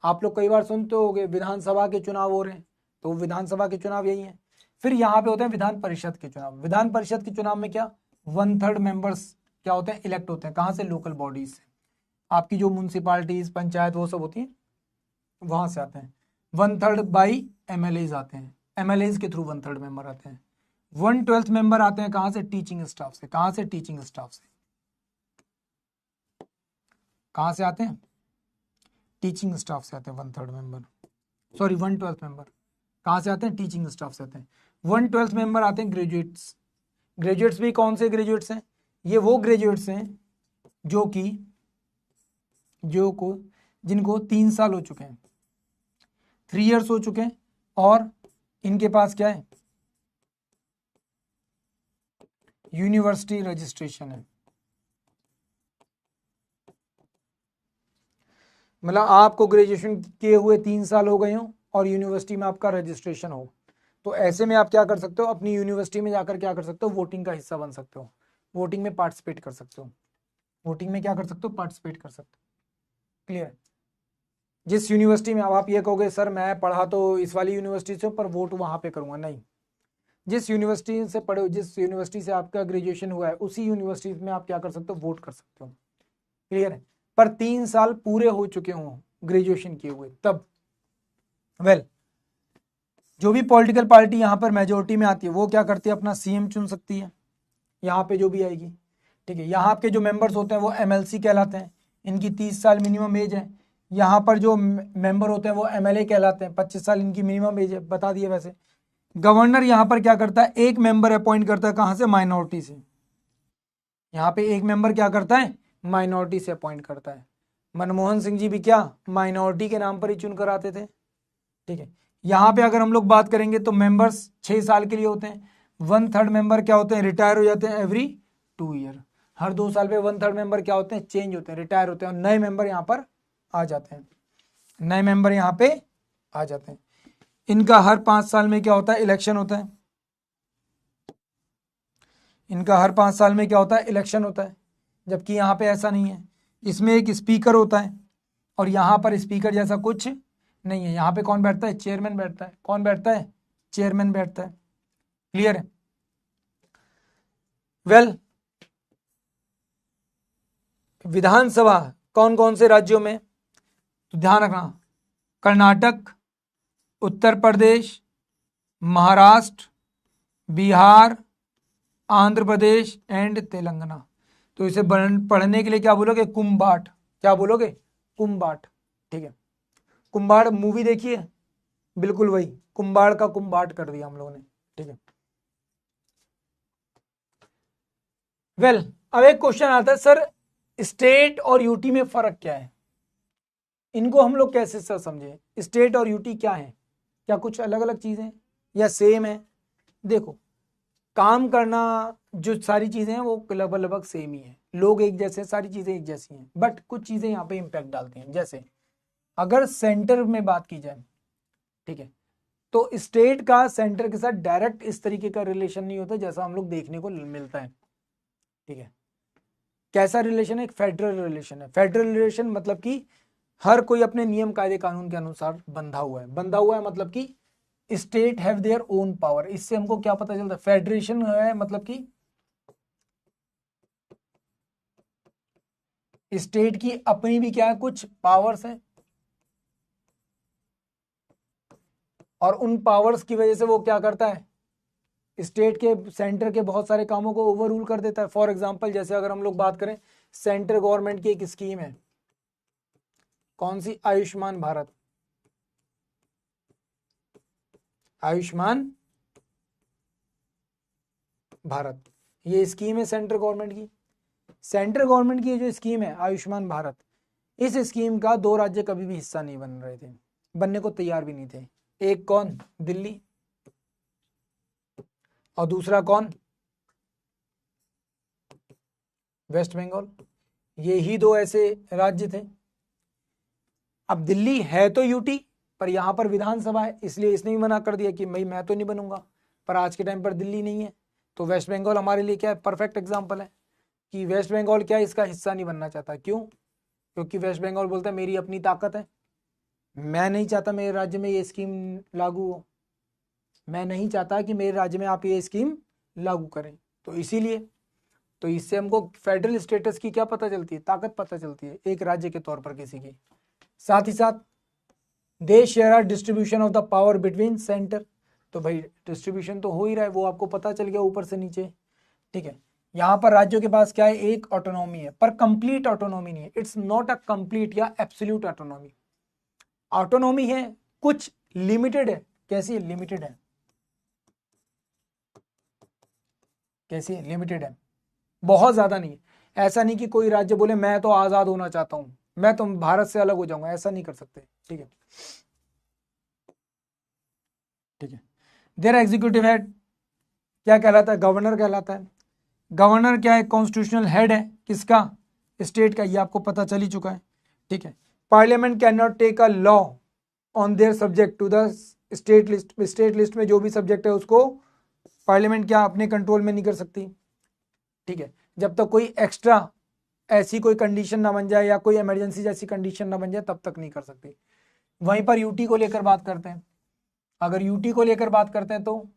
आप लोग कई बार सुनते होंगे विधानसभा के चुनाव हो रहे हैं, तो विधानसभा के चुनाव यही है। फिर यहाँ पे होते हैं विधान परिषद के चुनाव। विधान परिषद के चुनाव में क्या, 1/3 मेंबर्स क्या होते हैं, इलेक्ट होते हैं। कहाँ से, लोकल बॉडीज से। आपकी जो म्यूनसिपालिटीज, पंचायत वो सब होती है, वहां से आते हैं। 1/3 बाई एमएलएज आते हैं, एमएलएज के थ्रू 1/3 मेंबर आते हैं। 1/12 मेंबर आते हैं कहाँ से, टीचिंग स्टाफ से। कहाँ से, टीचिंग स्टाफ से। कहाँ से आते हैं, टीचिंग स्टाफ से आते हैं 1/3 मेंबर, सॉरी 1/12 मेंबर कहाँ से आते हैं, टीचिंग स्टाफ से आते हैं। 1/12 मेंबर आते हैं ग्रेजुएट्स। ग्रेजुएट्स भी कौन से ग्रेजुएट्स हैं, ये वो ग्रेजुएट्स हैं जो कि जिनको 3 साल हो चुके हैं, 3 इयर्स हो चुके हैं, और इनके पास क्या है, यूनिवर्सिटी रजिस्ट्रेशन है। मतलब आपको ग्रेजुएशन किए हुए 3 साल हो गए हो और यूनिवर्सिटी में आपका रजिस्ट्रेशन हो, तो ऐसे में आप क्या कर सकते हो, अपनी यूनिवर्सिटी में जाकर क्या कर सकते हो, वोटिंग का हिस्सा बन सकते हो, वोटिंग में पार्टिसिपेट कर सकते हो। वोटिंग में क्या कर सकते हो, पार्टिसिपेट कर सकते हो। क्लियर है। जिस यूनिवर्सिटी में, अब आप ये कहोगे सर मैं पढ़ा तो इस वाली यूनिवर्सिटी से पर वोट वहां पे करूंगा, नहीं। जिस यूनिवर्सिटी से पढ़े, जिस यूनिवर्सिटी से आपका ग्रेजुएशन हुआ है, उसी यूनिवर्सिटी में आप क्या कर सकते हो, वोट कर सकते हो। क्लियर है। पर 3 साल पूरे हो चुके हों ग्रेजुएशन किए हुए तब। वेल, जो भी पॉलिटिकल पार्टी यहाँ पर मेजोरिटी में आती है वो क्या करती है, अपना सीएम चुन सकती है, यहाँ पे जो भी आएगी। ठीक है। यहाँ के जो मेंबर्स होते हैं वो एमएलसी कहलाते हैं, इनकी 30 साल मिनिमम एज है। यहाँ पर जो मेंबर होते हैं वो एमएलए कहलाते हैं, 25 साल इनकी मिनिमम एज है, बता दिए। वैसे गवर्नर यहाँ पर क्या करता है, एक मेंबर अपॉइंट करता है, कहाँ से, माइनॉरिटी से। यहाँ पे एक मेंबर क्या करता है, माइनॉरिटी से अपॉइंट करता है। मनमोहन सिंह जी भी क्या माइनॉरिटी के नाम पर ही चुन कर आते थे। ठीक है। यहाँ पे अगर हम लोग बात करेंगे तो मेंबर्स 6 साल के लिए होते हैं। 1/3 मेंबर क्या होते हैं, रिटायर हो जाते हैं एवरी 2 ईयर। हर 2 साल पे 1/3 मेंबर क्या होते हैं, चेंज होते हैं, रिटायर होते हैं, और नए मेंबर यहाँ पर आ जाते हैं। नए मेंबर यहाँ पे आ जाते हैं। इनका हर 5 साल में क्या होता है, इलेक्शन होता है। इनका हर 5 साल में क्या होता है, इलेक्शन होता है। जबकि यहाँ पे ऐसा नहीं है, इसमें एक स्पीकर होता है, और यहाँ पर स्पीकर जैसा कुछ नहीं है। यहाँ पे कौन बैठता है, चेयरमैन बैठता है। कौन बैठता है, चेयरमैन बैठता है। क्लियर है। वेल, विधानसभा कौन कौन से राज्यों में, तो ध्यान रखना, कर्नाटक, उत्तर प्रदेश, महाराष्ट्र, बिहार, आंध्र प्रदेश एंड तेलंगाना। तो इसे पढ़ने के लिए क्या बोलोगे, कुंभाट। क्या बोलोगे, कुंभाट। ठीक है। कुंभाड़ मूवी देखी है, बिल्कुल वही, कुंभाड़ का कुंभाट कर दिया हम लोगों ने। ठीक है। वेल, अब एक क्वेश्चन आता है, सर स्टेट और यूटी में फर्क क्या है। इनको हम लोग कैसे सर समझें, स्टेट और यूटी क्या है, क्या कुछ अलग अलग चीजें या सेम है? देखो, काम करना जो सारी चीजें हैं वो लगभग लगभग सेम ही है, लोग एक जैसे, सारी चीजें एक जैसी हैं, बट कुछ चीजें यहाँ पे इम्पैक्ट डालती हैं। जैसे अगर सेंटर में बात की जाए, ठीक है, तो स्टेट का सेंटर के साथ डायरेक्ट इस तरीके का रिलेशन नहीं होता जैसा हम लोग देखने को मिलता है। ठीक है, कैसा रिलेशन है? एक फेडरल रिलेशन है। फेडरल रिलेशन मतलब कि हर कोई अपने नियम कायदे कानून के अनुसार बंधा हुआ है। बंधा हुआ है मतलब कि state have their own power. इससे हमको क्या पता चलता है? फेडरेशन है मतलब कि स्टेट की अपनी भी क्या है, कुछ पावर्स है, और उन पावर्स की वजह से वो क्या करता है, स्टेट के सेंटर के बहुत सारे कामों को ओवर रूल कर देता है। फॉर एग्जाम्पल, जैसे अगर हम लोग बात करें, सेंट्रल गवर्नमेंट की एक स्कीम है, कौन सी? आयुष्मान भारत। आयुष्मान भारत ये स्कीम है सेंट्रल गवर्नमेंट की। सेंट्रल गवर्नमेंट की ये जो स्कीम है आयुष्मान भारत, इस स्कीम का दो राज्य कभी भी हिस्सा नहीं बन रहे थे, बनने को तैयार भी नहीं थे। एक कौन? दिल्ली, और दूसरा कौन? वेस्ट बंगाल। ये ही दो ऐसे राज्य थे। अब दिल्ली है तो यूटी, पर यहां पर विधानसभा है, इसलिए इसने भी मना कर दिया कि भाई मैं तो नहीं बनूंगा। पर आज के टाइम पर दिल्ली नहीं है, तो वेस्ट बंगाल हमारे लिए क्या है? परफेक्ट एग्जाम्पल है कि वेस्ट बंगाल क्या है, इसका हिस्सा नहीं बनना चाहता। क्यों? क्योंकि वेस्ट बंगाल बोलता है मेरी अपनी ताकत है, मैं नहीं चाहता मेरे राज्य में ये स्कीम लागू हो, मैं नहीं चाहता कि मेरे राज्य में आप ये स्कीम लागू करें। तो इसीलिए, तो इससे हमको फेडरल स्टेटस की क्या पता चलती है? ताकत पता चलती है एक राज्य के तौर पर किसी की। साथ ही साथ they share are distribution of the power between centre, तो भाई डिस्ट्रीब्यूशन तो हो ही रहा है, वो आपको पता चल गया ऊपर से नीचे। ठीक है, यहां पर राज्यों के पास क्या है? एक ऑटोनॉमी है, पर कंप्लीट ऑटोनॉमी नहीं है। इट्स नॉट अ कंप्लीट या एब्सोल्यूट ऑटोनॉमी। ऑटोनॉमी है, कुछ लिमिटेड है। कैसी है? लिमिटेड है। कैसी है? लिमिटेड है, बहुत ज्यादा नहीं है। ऐसा नहीं कि कोई राज्य बोले मैं तो आजाद होना चाहता हूं, मैं तो भारत से अलग हो जाऊंगा, ऐसा नहीं कर सकते। ठीक है, ठीक है। देयर एग्जीक्यूटिव हेड क्या कहलाता है? गवर्नर कहलाता है। गवर्नर क्या है? कॉन्स्टिट्यूशनल हेड है, किसका? स्टेट का। ये आपको पता चल ही चुका है। ठीक है, parliament can not take a law on their subject to the state list. State list में जो भी सब्जेक्ट है उसको पार्लियामेंट क्या अपने कंट्रोल में नहीं कर सकती। ठीक है, जब तक कोई एक्स्ट्रा ऐसी कोई कंडीशन ना बन जाए या कोई इमरजेंसी जैसी कंडीशन ना बन जाए तब तक नहीं कर सकती। वहीं पर यूटी को लेकर बात करते हैं। अगर यूटी को लेकर बात करते हैं तो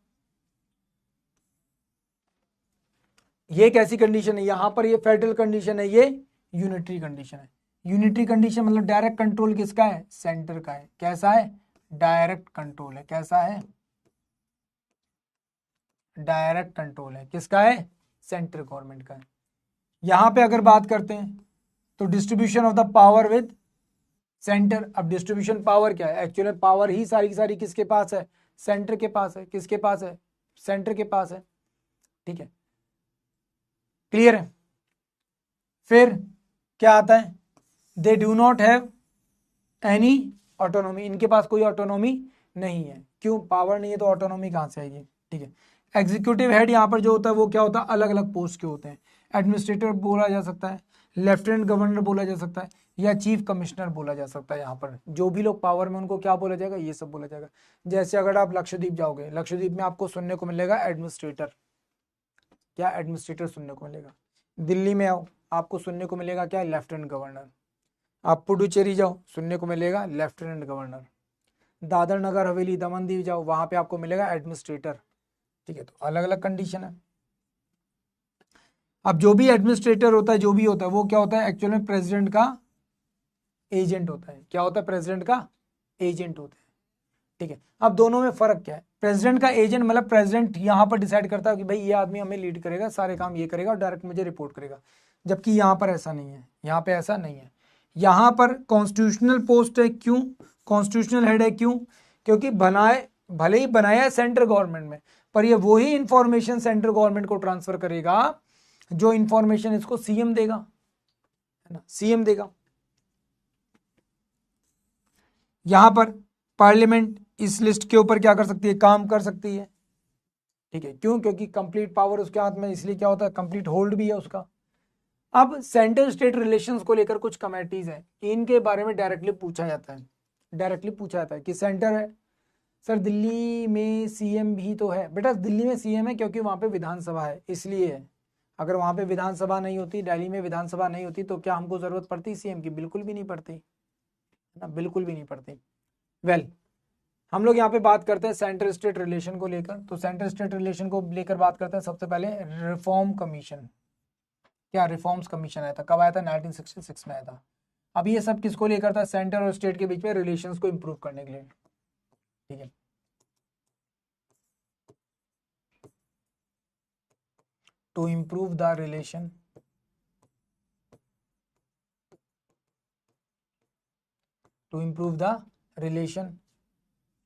ये कैसी कंडीशन है? यहां पर ये फेडरल कंडीशन है, ये यूनिटरी कंडीशन है। यूनिटरी कंडीशन मतलब डायरेक्ट कंट्रोल किसका है? सेंटर का है। कैसा है? डायरेक्ट कंट्रोल है। कैसा है? डायरेक्ट कंट्रोल है। किसका है? सेंट्रल गवर्नमेंट का है। यहां पे अगर बात करते हैं तो distribution of the power with centre. अब डिस्ट्रीब्यूशन पावर क्या है? एक्चुअली पावर ही सारी की सारी किसके पास है? सेंटर के पास है। किसके पास है? सेंटर के पास है। ठीक है, क्लियर है? फिर क्या आता है? They do not have any autonomy. इनके पास कोई ऑटोनॉमी नहीं है। क्यों? पावर नहीं है तो ऑटोनॉमी कहां से आएगी? ठीक है, एग्जीक्यूटिव हेड यहां पर जो होता है वो क्या होता है? अलग अलग पोस्ट के होते हैं। एडमिनिस्ट्रेटर बोला जा सकता है, लेफ्टिनेंट गवर्नर बोला जा सकता है, या चीफ कमिश्नर बोला जा सकता है। यहाँ पर जो भी लोग पावर में उनको क्या बोला जाएगा? ये सब बोला जाएगा। जैसे अगर आप लक्षद्वीप जाओगे, लक्षद्वीप में आपको सुनने को मिलेगा एडमिनिस्ट्रेटर। क्या? एडमिनिस्ट्रेटर सुनने को मिलेगा। दिल्ली में आओ, आपको सुनने को मिलेगा क्या? Lieutenant governor. आप पुडुचेरी जाओ, सुनने को मिलेगा लेफ्टिनेंट गवर्नर। दादर नगर हवेली दमन दीव जाओ, वहां पे आपको मिलेगा एडमिनिस्ट्रेटर। ठीक है, तो अलग अलग कंडीशन है। अब जो भी एडमिनिस्ट्रेटर होता है, जो भी होता है, वो क्या होता है? एक्चुअल में प्रेसिडेंट का एजेंट होता है। क्या होता है? प्रेसिडेंट का एजेंट होता है। ठीक है, अब दोनों में फर्क क्या है? प्रेसिडेंट का एजेंट मतलब प्रेसिडेंट यहां पर डिसाइड करता है कि भाई ये आदमी हमें लीड करेगा, सारे काम ये करेगा और डायरेक्ट मुझे रिपोर्ट करेगा। जबकि यहां पर ऐसा नहीं है। यहां पे ऐसा नहीं है। यहां पर कॉन्स्टिट्यूशनल पोस्ट है। क्यों कॉन्स्टिट्यूशनल हेड है? क्यों? क्योंकि बनाए, भले ही बनाया है सेंट्रल गवर्नमेंट में, पर ये वही इंफॉर्मेशन सेंट्रल गवर्नमेंट को ट्रांसफर करेगा जो इंफॉर्मेशन इसको सीएम देगा, है ना? सीएम देगा। यहाँ पर पार्लियामेंट इस लिस्ट के ऊपर क्या कर सकती है, काम कर सकती है। ठीक है, क्यों? क्योंकि कंप्लीट पावर उसके हाथ में, इसलिए क्या होता है, कंप्लीट होल्ड भी है उसका। अब सेंट्रल स्टेट रिलेशंस को लेकर कुछ कमेटीज हैं, इनके बारे में डायरेक्टली पूछा जाता है, डायरेक्टली पूछा जाता है कि सेंटर है, सर दिल्ली में सीएम भी तो है। बेटा दिल्ली में सीएम है क्योंकि वहां पे विधानसभा है, इसलिए है। अगर वहां पे विधानसभा नहीं होती, दिल्ली में विधानसभा नहीं होती, तो क्या हमको जरूरत पड़ती सीएम की? बिल्कुल भी नहीं पड़ती, है ना, बिल्कुल भी नहीं पड़ती। वेल, हम लोग यहाँ पे बात करते हैं सेंट्रल स्टेट रिलेशन को लेकर। तो सेंट्रल स्टेट रिलेशन को लेकर बात करते हैं सबसे पहले रिफॉर्म कमीशन। क्या रिफॉर्म्स कमीशन आया था, कब आया था? 1966 में आया था। अब ये सब किसको लेकर था? सेंटर और स्टेट के बीच में रिलेशंस को इंप्रूव करने के लिए। ठीक है, to improve the relation, to improve the relation.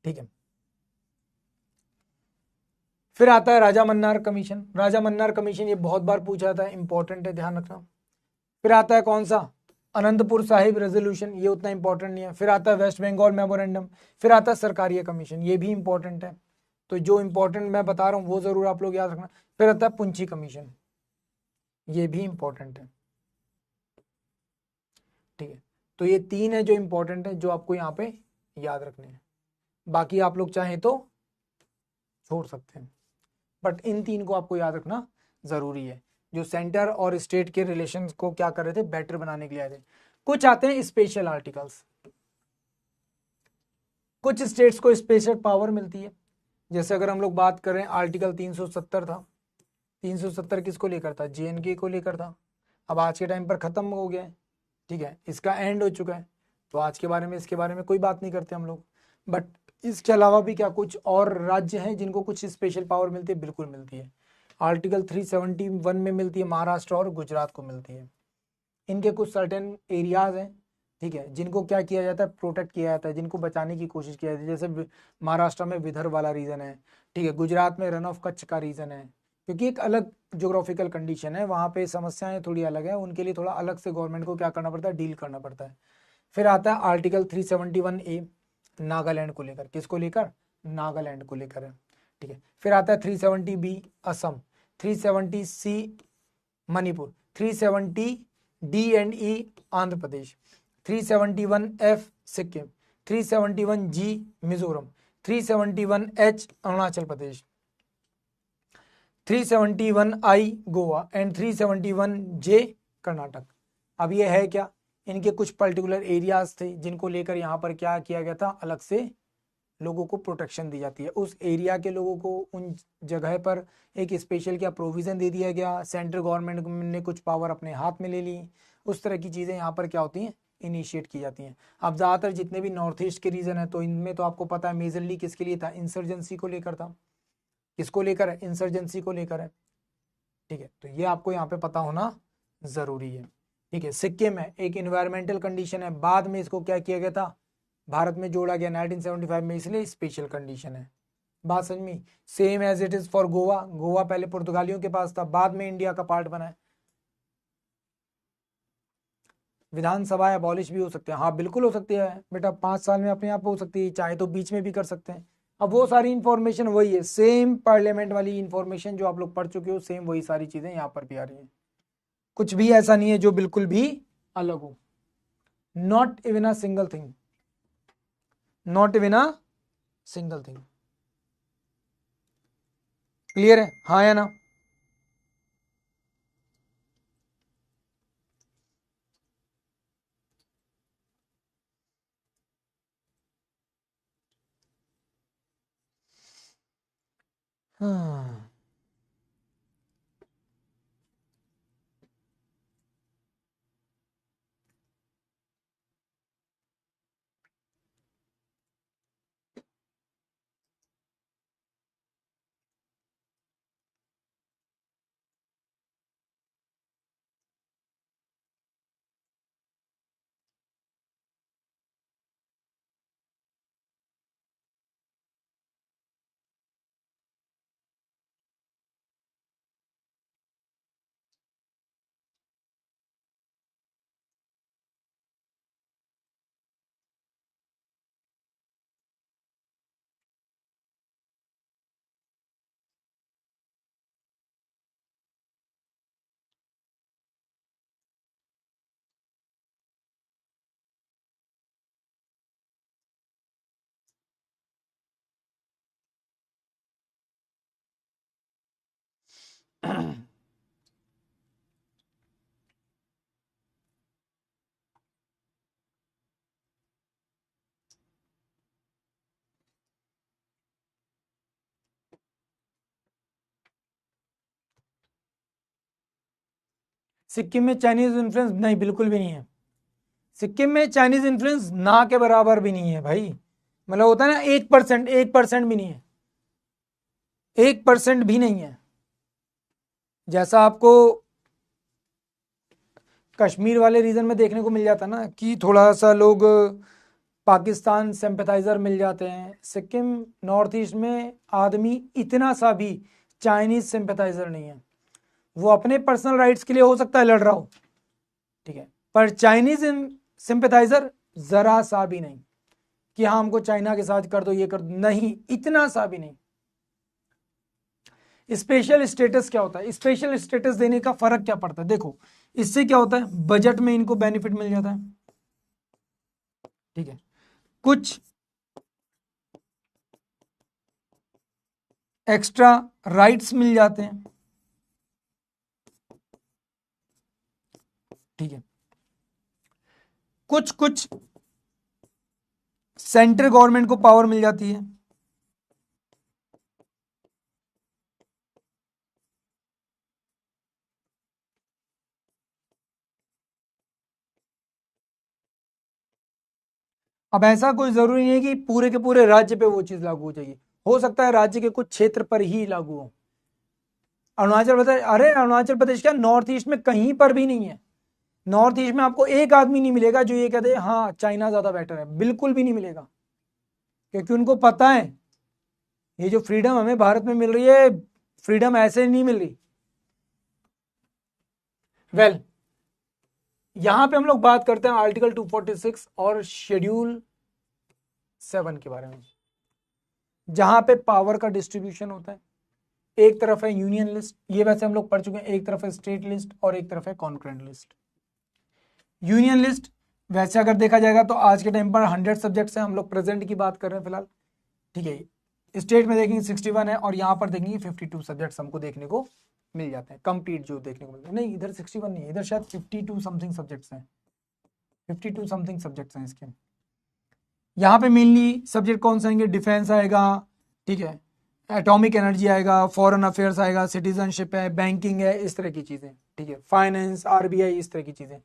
ठीक है, फिर आता है Rajamannar commission. Rajamannar commission ये बहुत बार पूछा जाता है, इंपॉर्टेंट है, ध्यान रखना। फिर आता है कौन सा? अनंतपुर साहिब रेजोल्यूशन, ये उतना इंपॉर्टेंट नहीं है। फिर आता है वेस्ट बंगाल मेमोरेंडम। फिर आता है सरकारिया कमीशन, ये भी इंपॉर्टेंट है। तो जो इंपॉर्टेंट मैं बता रहा हूँ वो जरूर आप लोग याद रखना। फिर आता है पुंछी कमीशन, ये भी इंपॉर्टेंट है। ठीक है, तो ये तीन है जो इंपॉर्टेंट है, जो आपको यहाँ पे याद रखने हैं। बाकी आप लोग चाहें तो छोड़ सकते हैं, बट इन तीन को आपको याद रखना जरूरी है, जो सेंटर और स्टेट के रिलेशन को क्या कर रहे थे, बेटर बनाने के लिए आए थे। कुछ आते हैं स्पेशल आर्टिकल्स, कुछ स्टेट्स को स्पेशल पावर मिलती है। जैसे अगर हम लोग बात करें, आर्टिकल 370 था। 370 किसको लेकर था? जेएनके को लेकर था। अब आज के टाइम पर खत्म हो गया है, ठीक है, इसका एंड हो चुका है। तो आज के बारे में, इसके बारे में कोई बात नहीं करते हम लोग। बट इसके अलावा भी क्या कुछ और राज्य हैं जिनको कुछ स्पेशल पावर मिलती है? बिल्कुल मिलती है। आर्टिकल 371 में मिलती है, महाराष्ट्र और गुजरात को मिलती है। इनके कुछ सर्टेन एरियाज हैं, ठीक है, जिनको क्या किया जाता है, प्रोटेक्ट किया जाता है, जिनको बचाने की कोशिश की जाती है। जैसे महाराष्ट्र में विदर्भ वाला रीजन है, ठीक है, गुजरात में रन ऑफ कच्छ का रीजन है, क्योंकि एक अलग जोग्राफिकल कंडीशन है, वहाँ पे समस्याएं थोड़ी अलग है, उनके लिए थोड़ा अलग से गवर्नमेंट को क्या करना पड़ता है, डील करना पड़ता है। फिर आता है आर्टिकल 371A, नागालैंड को लेकर। किसको लेकर? नागालैंड को लेकर है, ठीक है। फिर आता है 370B Assam, 370C Manipur, 370D&E Andhra Pradesh, 371F Sikkim, 371G Mizoram, 371H Arunachal Pradesh, 371I Goa and 371J Karnataka. अब ये है क्या, इनके कुछ पर्टिकुलर एरियाज थे जिनको लेकर यहाँ पर क्या किया गया था, अलग से लोगों को प्रोटेक्शन दी जाती है। उस एरिया के लोगों को उन जगह पर एक स्पेशल क्या प्रोविजन दे दिया गया, सेंट्रल गवर्नमेंट ने कुछ पावर अपने हाथ में ले ली। उस तरह की चीज़ें यहाँ पर क्या होती हैं, इनिशिएट की जाती हैं। अब ज़्यादातर जितने भी नॉर्थ ईस्ट के रीजन है, तो इनमें तो आपको पता है मेजरली किसके लिए था, इंसर्जेंसी को लेकर था। किसको लेकर है? इंसर्जेंसी को लेकर है, ठीक है। तो ये आपको यहाँ पे पता होना जरूरी है, ठीक है। सिक्किम है, एक इन्वायरमेंटल कंडीशन है, बाद में इसको क्या किया गया था, भारत में जोड़ा गया 1975 में, इसलिए स्पेशल कंडीशन है। बात समझ में? Same as it is for Goa. Goa पहले पुर्तगालियों के पास था, बाद में इंडिया का पार्ट बना है। विधानसभा अबॉलिश भी हो सकते हैं, हाँ बिल्कुल हो सकती है बेटा, 5 साल में अपने आप हो सकती है, चाहे तो बीच में भी कर सकते हैं। अब वो सारी इंफॉर्मेशन वही है, सेम पार्लियामेंट वाली इंफॉर्मेशन जो आप लोग पढ़ चुके हो, सेम वही सारी चीजें यहाँ पर भी आ रही है। कुछ भी ऐसा नहीं है जो बिल्कुल भी अलग हो, not even a single thing, not even a single thing. Clear है, हाँ या ना? हाँ। सिक्किम में चाइनीज इन्फ्लुएंस नहीं, बिल्कुल भी नहीं है। सिक्किम में चाइनीज इन्फ्लुएंस ना के बराबर भी नहीं है भाई। मतलब होता है ना 1%, 1% भी नहीं है, 1% भी नहीं है। जैसा आपको कश्मीर वाले रीजन में देखने को मिल जाता ना कि थोड़ा सा लोग पाकिस्तान सिंपैथाइजर मिल जाते हैं, सिक्किम नॉर्थ ईस्ट में आदमी इतना सा भी चाइनीज सिंपैथाइजर नहीं है। वो अपने पर्सनल राइट्स के लिए हो सकता है लड़ रहा हो, ठीक है, पर चाइनीज सिंपैथाइजर जरा सा भी नहीं कि हाँ हमको चाइना के साथ कर दो, ये कर दो, नहीं, इतना सा भी नहीं। स्पेशल स्टेटस क्या होता है? स्पेशल स्टेटस देने का फर्क क्या पड़ता है? देखो, इससे क्या होता है, बजट में इनको बेनिफिट मिल जाता है, ठीक है, कुछ एक्स्ट्रा राइट्स मिल जाते हैं, ठीक है, कुछ कुछ सेंट्रल गवर्नमेंट को पावर मिल जाती है, अब ऐसा कोई जरूरी नहीं है कि पूरे के पूरे राज्य पे वो चीज लागू हो जाएगी, हो सकता है राज्य के कुछ क्षेत्र पर ही लागू हो। अरुणाचल प्रदेश, अरे अरुणाचल प्रदेश क्या, नॉर्थ ईस्ट में कहीं पर भी नहीं है। नॉर्थ ईस्ट में आपको एक आदमी नहीं मिलेगा जो ये कहते हैं हाँ चाइना ज्यादा बेटर है, बिल्कुल भी नहीं मिलेगा, क्योंकि उनको पता है ये जो फ्रीडम हमें भारत में मिल रही है, फ्रीडम ऐसे नहीं मिल रही। वेल यहां पे हम लोग बात करते हैं आर्टिकल 246 और शेड्यूल 7 के बारे में, जहां पे पावर का डिस्ट्रीब्यूशन होता है। एक तरफ है यूनियन लिस्ट, ये वैसे हम लोग पढ़ चुके हैं, एक तरफ है स्टेट लिस्ट और एक तरफ है कॉन्करेंट लिस्ट। यूनियन लिस्ट वैसे अगर देखा जाएगा तो आज के टाइम पर 100 सब्जेक्ट्स हैं, हम लोग प्रेजेंट की बात कर रहे हैं फिलहाल, ठीक है। स्टेट में देखेंगे 61 है और यहाँ पर देखेंगे 52 सब्जेक्ट्स हमको देखने को मिल जाते हैं, कंप्लीट जो देखने को मिलते हैं। नहीं, इधर 61 नहीं है, इधर शायद 52 समथिंग सब्जेक्ट्स हैं, 52 समथिंग सब्जेक्ट्स हैं इसके। यहाँ पे मेनली सब्जेक्ट कौन से आएंगे, डिफेंस आएगा, ठीक है, एटॉमिक एनर्जी आएगा, फॉरेन अफेयर्स आएगा, सिटीजनशिप है, बैंकिंग है, इस तरह की चीजें, ठीक है, फाइनेंस, आरबीआई, इस तरह की चीजें।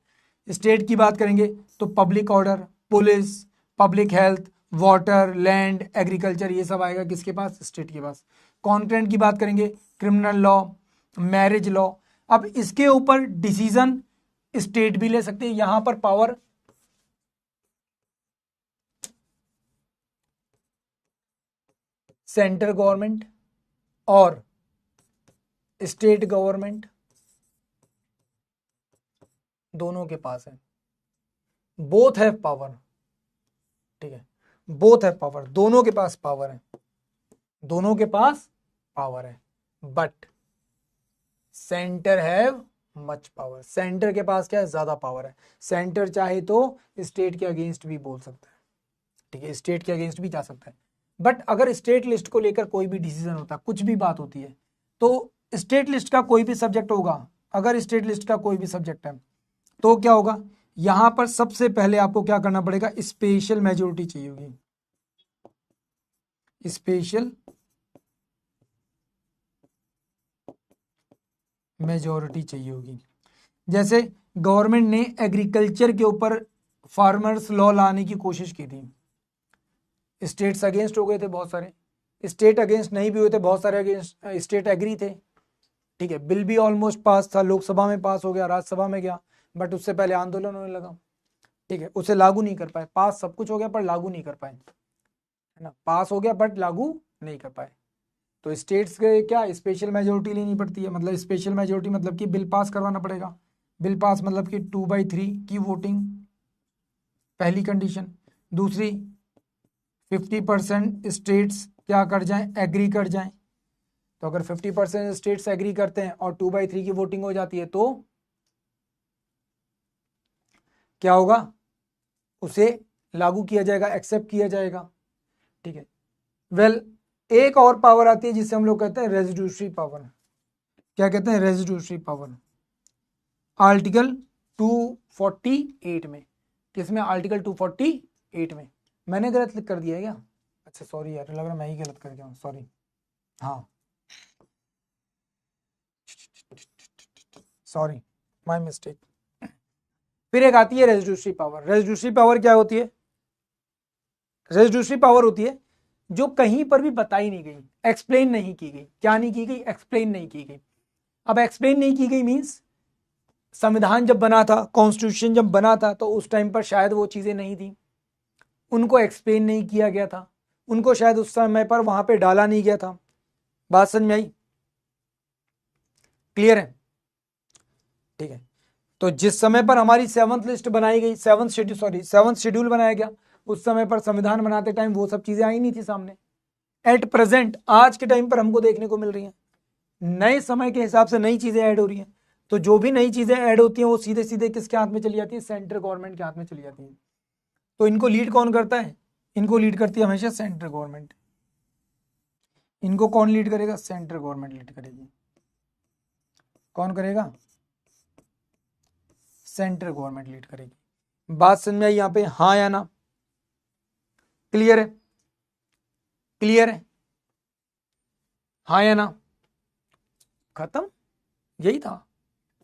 स्टेट की बात करेंगे तो public order, police, public health, water, land, agriculture, ये सब आएगा किसके पास, स्टेट के पास। कॉन्करेंट की बात करेंगे, क्रिमिनल लॉ, मैरिज लॉ। अब इसके ऊपर डिसीजन स्टेट भी ले सकते हैं, यहां पर पावर सेंट्रल गवर्नमेंट और स्टेट गवर्नमेंट दोनों के पास है, बोथ है पावर, ठीक है, बोथ है पावर, दोनों के पास पावर है, दोनों के पास पावर है, but centre have much power, centre के पास क्या है, ज्यादा पावर है। सेंटर चाहे तो स्टेट के अगेंस्ट भी बोल सकता है, ठीक है, स्टेट के अगेंस्ट भी जा सकता है। बट अगर स्टेट लिस्ट को लेकर कोई भी डिसीजन होता है, कुछ भी बात होती है, तो स्टेट लिस्ट का कोई भी सब्जेक्ट होगा, अगर स्टेट लिस्ट का कोई भी सब्जेक्ट है तो क्या होगा, यहां पर सबसे पहले आपको क्या करना पड़ेगा, स्पेशल मेजोरिटी चाहिए होगी, स्पेशल मेजोरिटी चाहिए होगी। जैसे गवर्नमेंट ने एग्रीकल्चर के ऊपर फार्मर्स लॉ लाने की कोशिश की थी, स्टेट्स अगेंस्ट हो गए थे बहुत सारे, स्टेट अगेंस्ट नहीं भी हुए थे बहुत सारे, अगेंस्ट स्टेट एग्री थे, ठीक है, बिल भी ऑलमोस्ट पास था, लोकसभा में पास हो गया, राज्यसभा में गया, बट उससे पहले आंदोलन होने लगा, ठीक है, उसे लागू नहीं कर पाए, पास सब कुछ हो गया पर लागू नहीं कर पाए, है ना, पास हो गया बट लागू नहीं कर पाए। तो स्टेट्स के क्या स्पेशल मेजोरिटी लेनी पड़ती है, मतलब स्पेशल मेजोरिटी मतलब कि बिल पास करवाना पड़ेगा, बिल पास मतलब कि 2/3 की वोटिंग, पहली कंडीशन। दूसरी 50% स्टेट्स क्या कर जाएं, एग्री कर जाएं। तो अगर 50% स्टेट्स एग्री करते हैं और 2/3 की वोटिंग हो जाती है तो क्या होगा, उसे लागू किया जाएगा, एक्सेप्ट किया जाएगा, ठीक है। वेल एक और पावर आती है जिसे हम लोग कहते हैं रेजिड्यूशरी पावर, क्या कहते हैं, रेजिड्यूशरी पावर। आर्टिकल 248 में, किसमें, आर्टिकल 248 में। मैंने गलत लिख कर दिया है क्या? अच्छा सॉरी यार, लग रहा मैं ही गलत कर गया हूँ, सॉरी। हाँ सॉरी, माय मिस्टेक। फिर एक आती है रेजिड्यूशरी पावर। रेजिड्यूशरी पावर क्या होती है? रेजिड्यूशरी पावर होती है जो कहीं पर भी बताई नहीं गई, एक्सप्लेन नहीं की गई। क्या नहीं की गई? एक्सप्लेन नहीं की गई। अब एक्सप्लेन नहीं की गई मींस संविधान जब बना था, कॉन्स्टिट्यूशन जब बना था, तो उस टाइम पर शायद वो चीजें नहीं थी, उनको एक्सप्लेन नहीं किया गया था, उनको शायद उस समय पर वहां पे डाला नहीं गया था। बात समझ में आई? क्लियर है? ठीक है। तो जिस समय पर हमारी 7th लिस्ट बनाई गई, 7th शेड्यूल बनाया गया, उस समय पर संविधान बनाते टाइम वो सब चीजें आई नहीं थी सामने। एट प्रेजेंट, आज के टाइम पर हमको देखने को मिल रही हैं। नए समय के हिसाब से नई चीजें ऐड हो रही हैं। तो जो भी नई चीजें ऐड होती हैं वो सीधे सीधे किसके हाथ में चली जाती है? सेंट्रल गवर्नमेंट के हाथ में चली जाती है। तो इनको लीड कौन करता है? इनको लीड करती है हमेशा सेंट्रल गवर्नमेंट। इनको कौन लीड करेगा? सेंट्रल गवर्नमेंट लीड करेगी। कौन करेगा? सेंट्रल गवर्नमेंट लीड करेगी। बात समझ में आई यहां पे, हाँ या ना? क्लियर है? क्लियर है? हाँ या ना? खत्म? यही था?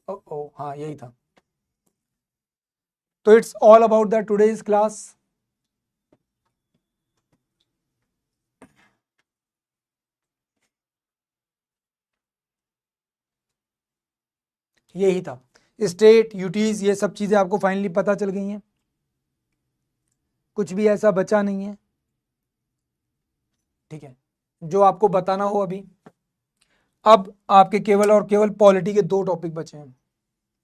ओ हाँ यही था। तो it's all about the today's class. यही था, स्टेट, यूटीज, ये सब चीजें आपको फाइनली पता चल गई हैं। कुछ भी ऐसा बचा नहीं है। ठीक है, जो आपको बताना हो अभी। अब आपके केवल और केवल पॉलिटी के 2 टॉपिक बचे हैं,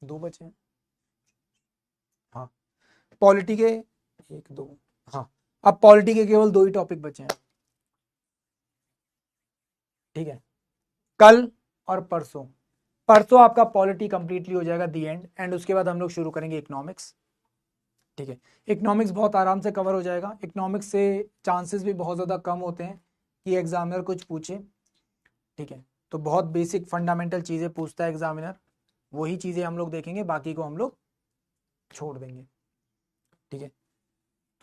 2 बचे हैं। हाँ, पॉलिटी के 1 2, हाँ, अब पॉलिटी के केवल 2 ही टॉपिक बचे हैं। ठीक है, कल और परसों। परसों आपका पॉलिटी कंप्लीटली हो जाएगा, दी एंड उसके बाद हम लोग शुरू करेंगे इकोनॉमिक्स। ठीक है, इकोनॉमिक्स बहुत आराम से कवर हो जाएगा। इकोनॉमिक्स से चांसेस भी बहुत ज़्यादा कम होते हैं कि एग्जामिनर कुछ पूछे। ठीक है, तो बहुत बेसिक फंडामेंटल चीज़ें पूछता है एग्जामिनर, वही चीज़ें हम लोग देखेंगे, बाकी को हम लोग छोड़ देंगे। ठीक है,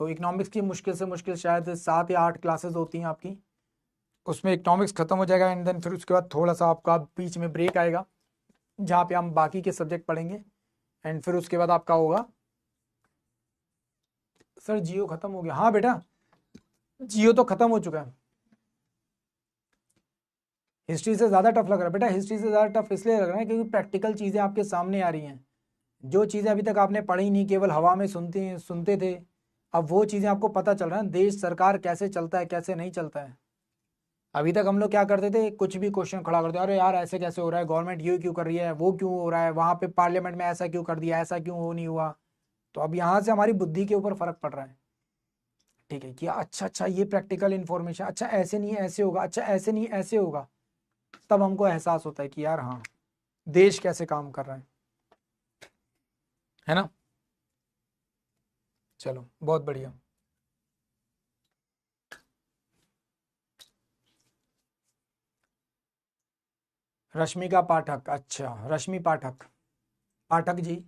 तो इकोनॉमिक्स की मुश्किल से मुश्किल शायद 7 या 8 क्लासेस होती हैं आपकी, उसमें इकोनॉमिक्स खत्म हो जाएगा एंड देन फिर उसके बाद थोड़ा सा आपका बीच में ब्रेक आएगा जहाँ पे हम बाकी के सब्जेक्ट पढ़ेंगे एंड फिर उसके बाद आपका होगा। सर जियो खत्म हो गया? हाँ बेटा, जियो तो खत्म हो चुका है। हिस्ट्री से ज़्यादा टफ लग रहा है बेटा, हिस्ट्री से ज़्यादा टफ इसलिए लग रहा है क्योंकि प्रैक्टिकल चीज़ें आपके सामने आ रही हैं। जो चीज़ें अभी तक आपने पढ़ी नहीं, केवल हवा में सुनते थे, अब वो चीज़ें आपको पता चल रहा है, देश सरकार कैसे चलता है, कैसे नहीं चलता है। अभी तक हम लोग क्या करते थे, कुछ भी क्वेश्चन खड़ा करते, अरे यार ऐसे कैसे हो रहा है, गवर्नमेंट ये क्यों कर रही है, वो क्यों हो रहा है, वहाँ पे पार्लियामेंट में ऐसा क्यों कर दिया, ऐसा क्यों वो नहीं हुआ। तो अब यहाँ से हमारी बुद्धि के ऊपर फर्क पड़ रहा है। ठीक है, कि अच्छा ये प्रैक्टिकल इन्फॉर्मेशन, अच्छा ऐसे नहीं ऐसे होगा, अच्छा ऐसे नहीं ऐसे होगा, तब हमको एहसास होता है कि यार हाँ, देश कैसे काम कर रहा है ना। चलो बहुत बढ़िया। रश्मिका पाठक, अच्छा रश्मि पाठक, पाठक जी।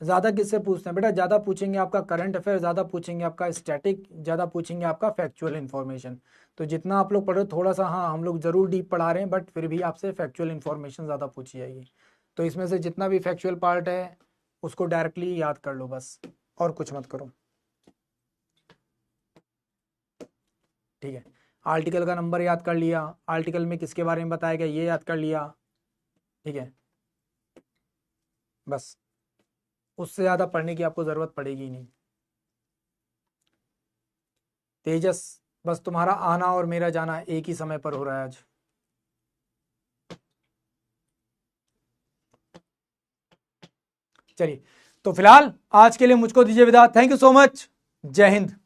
ज्यादा किससे पूछते हैं बेटा? ज्यादा पूछेंगे आपका करंट अफेयर, ज्यादा पूछेंगे आपका स्टैटिक, ज्यादा पूछेंगे आपका फैक्चुअल इन्फॉर्मेशन। तो जितना आप लोग पढ़ो थोड़ा सा, हाँ हम लोग जरूर डीप पढ़ा रहे हैं, बट फिर भी आपसे फैक्चुअल इन्फॉर्मेशन ज्यादा पूछी जाएगी। तो इसमें से जितना भी फैक्चुअल पार्ट है उसको डायरेक्टली याद कर लो बस, और कुछ मत करो। ठीक है, आर्टिकल का नंबर याद कर लिया, आर्टिकल में किसके बारे में बताया गया ये याद कर लिया। ठीक है, बस उससे ज़्यादा पढ़ने की आपको ज़रूरत पड़ेगी नहीं। तेजस, बस तुम्हारा आना और मेरा जाना एक ही समय पर हो रहा है आज। चलिए, तो फिलहाल आज के लिए मुझको दीजिए विदा। Thank you so much. जय हिंद।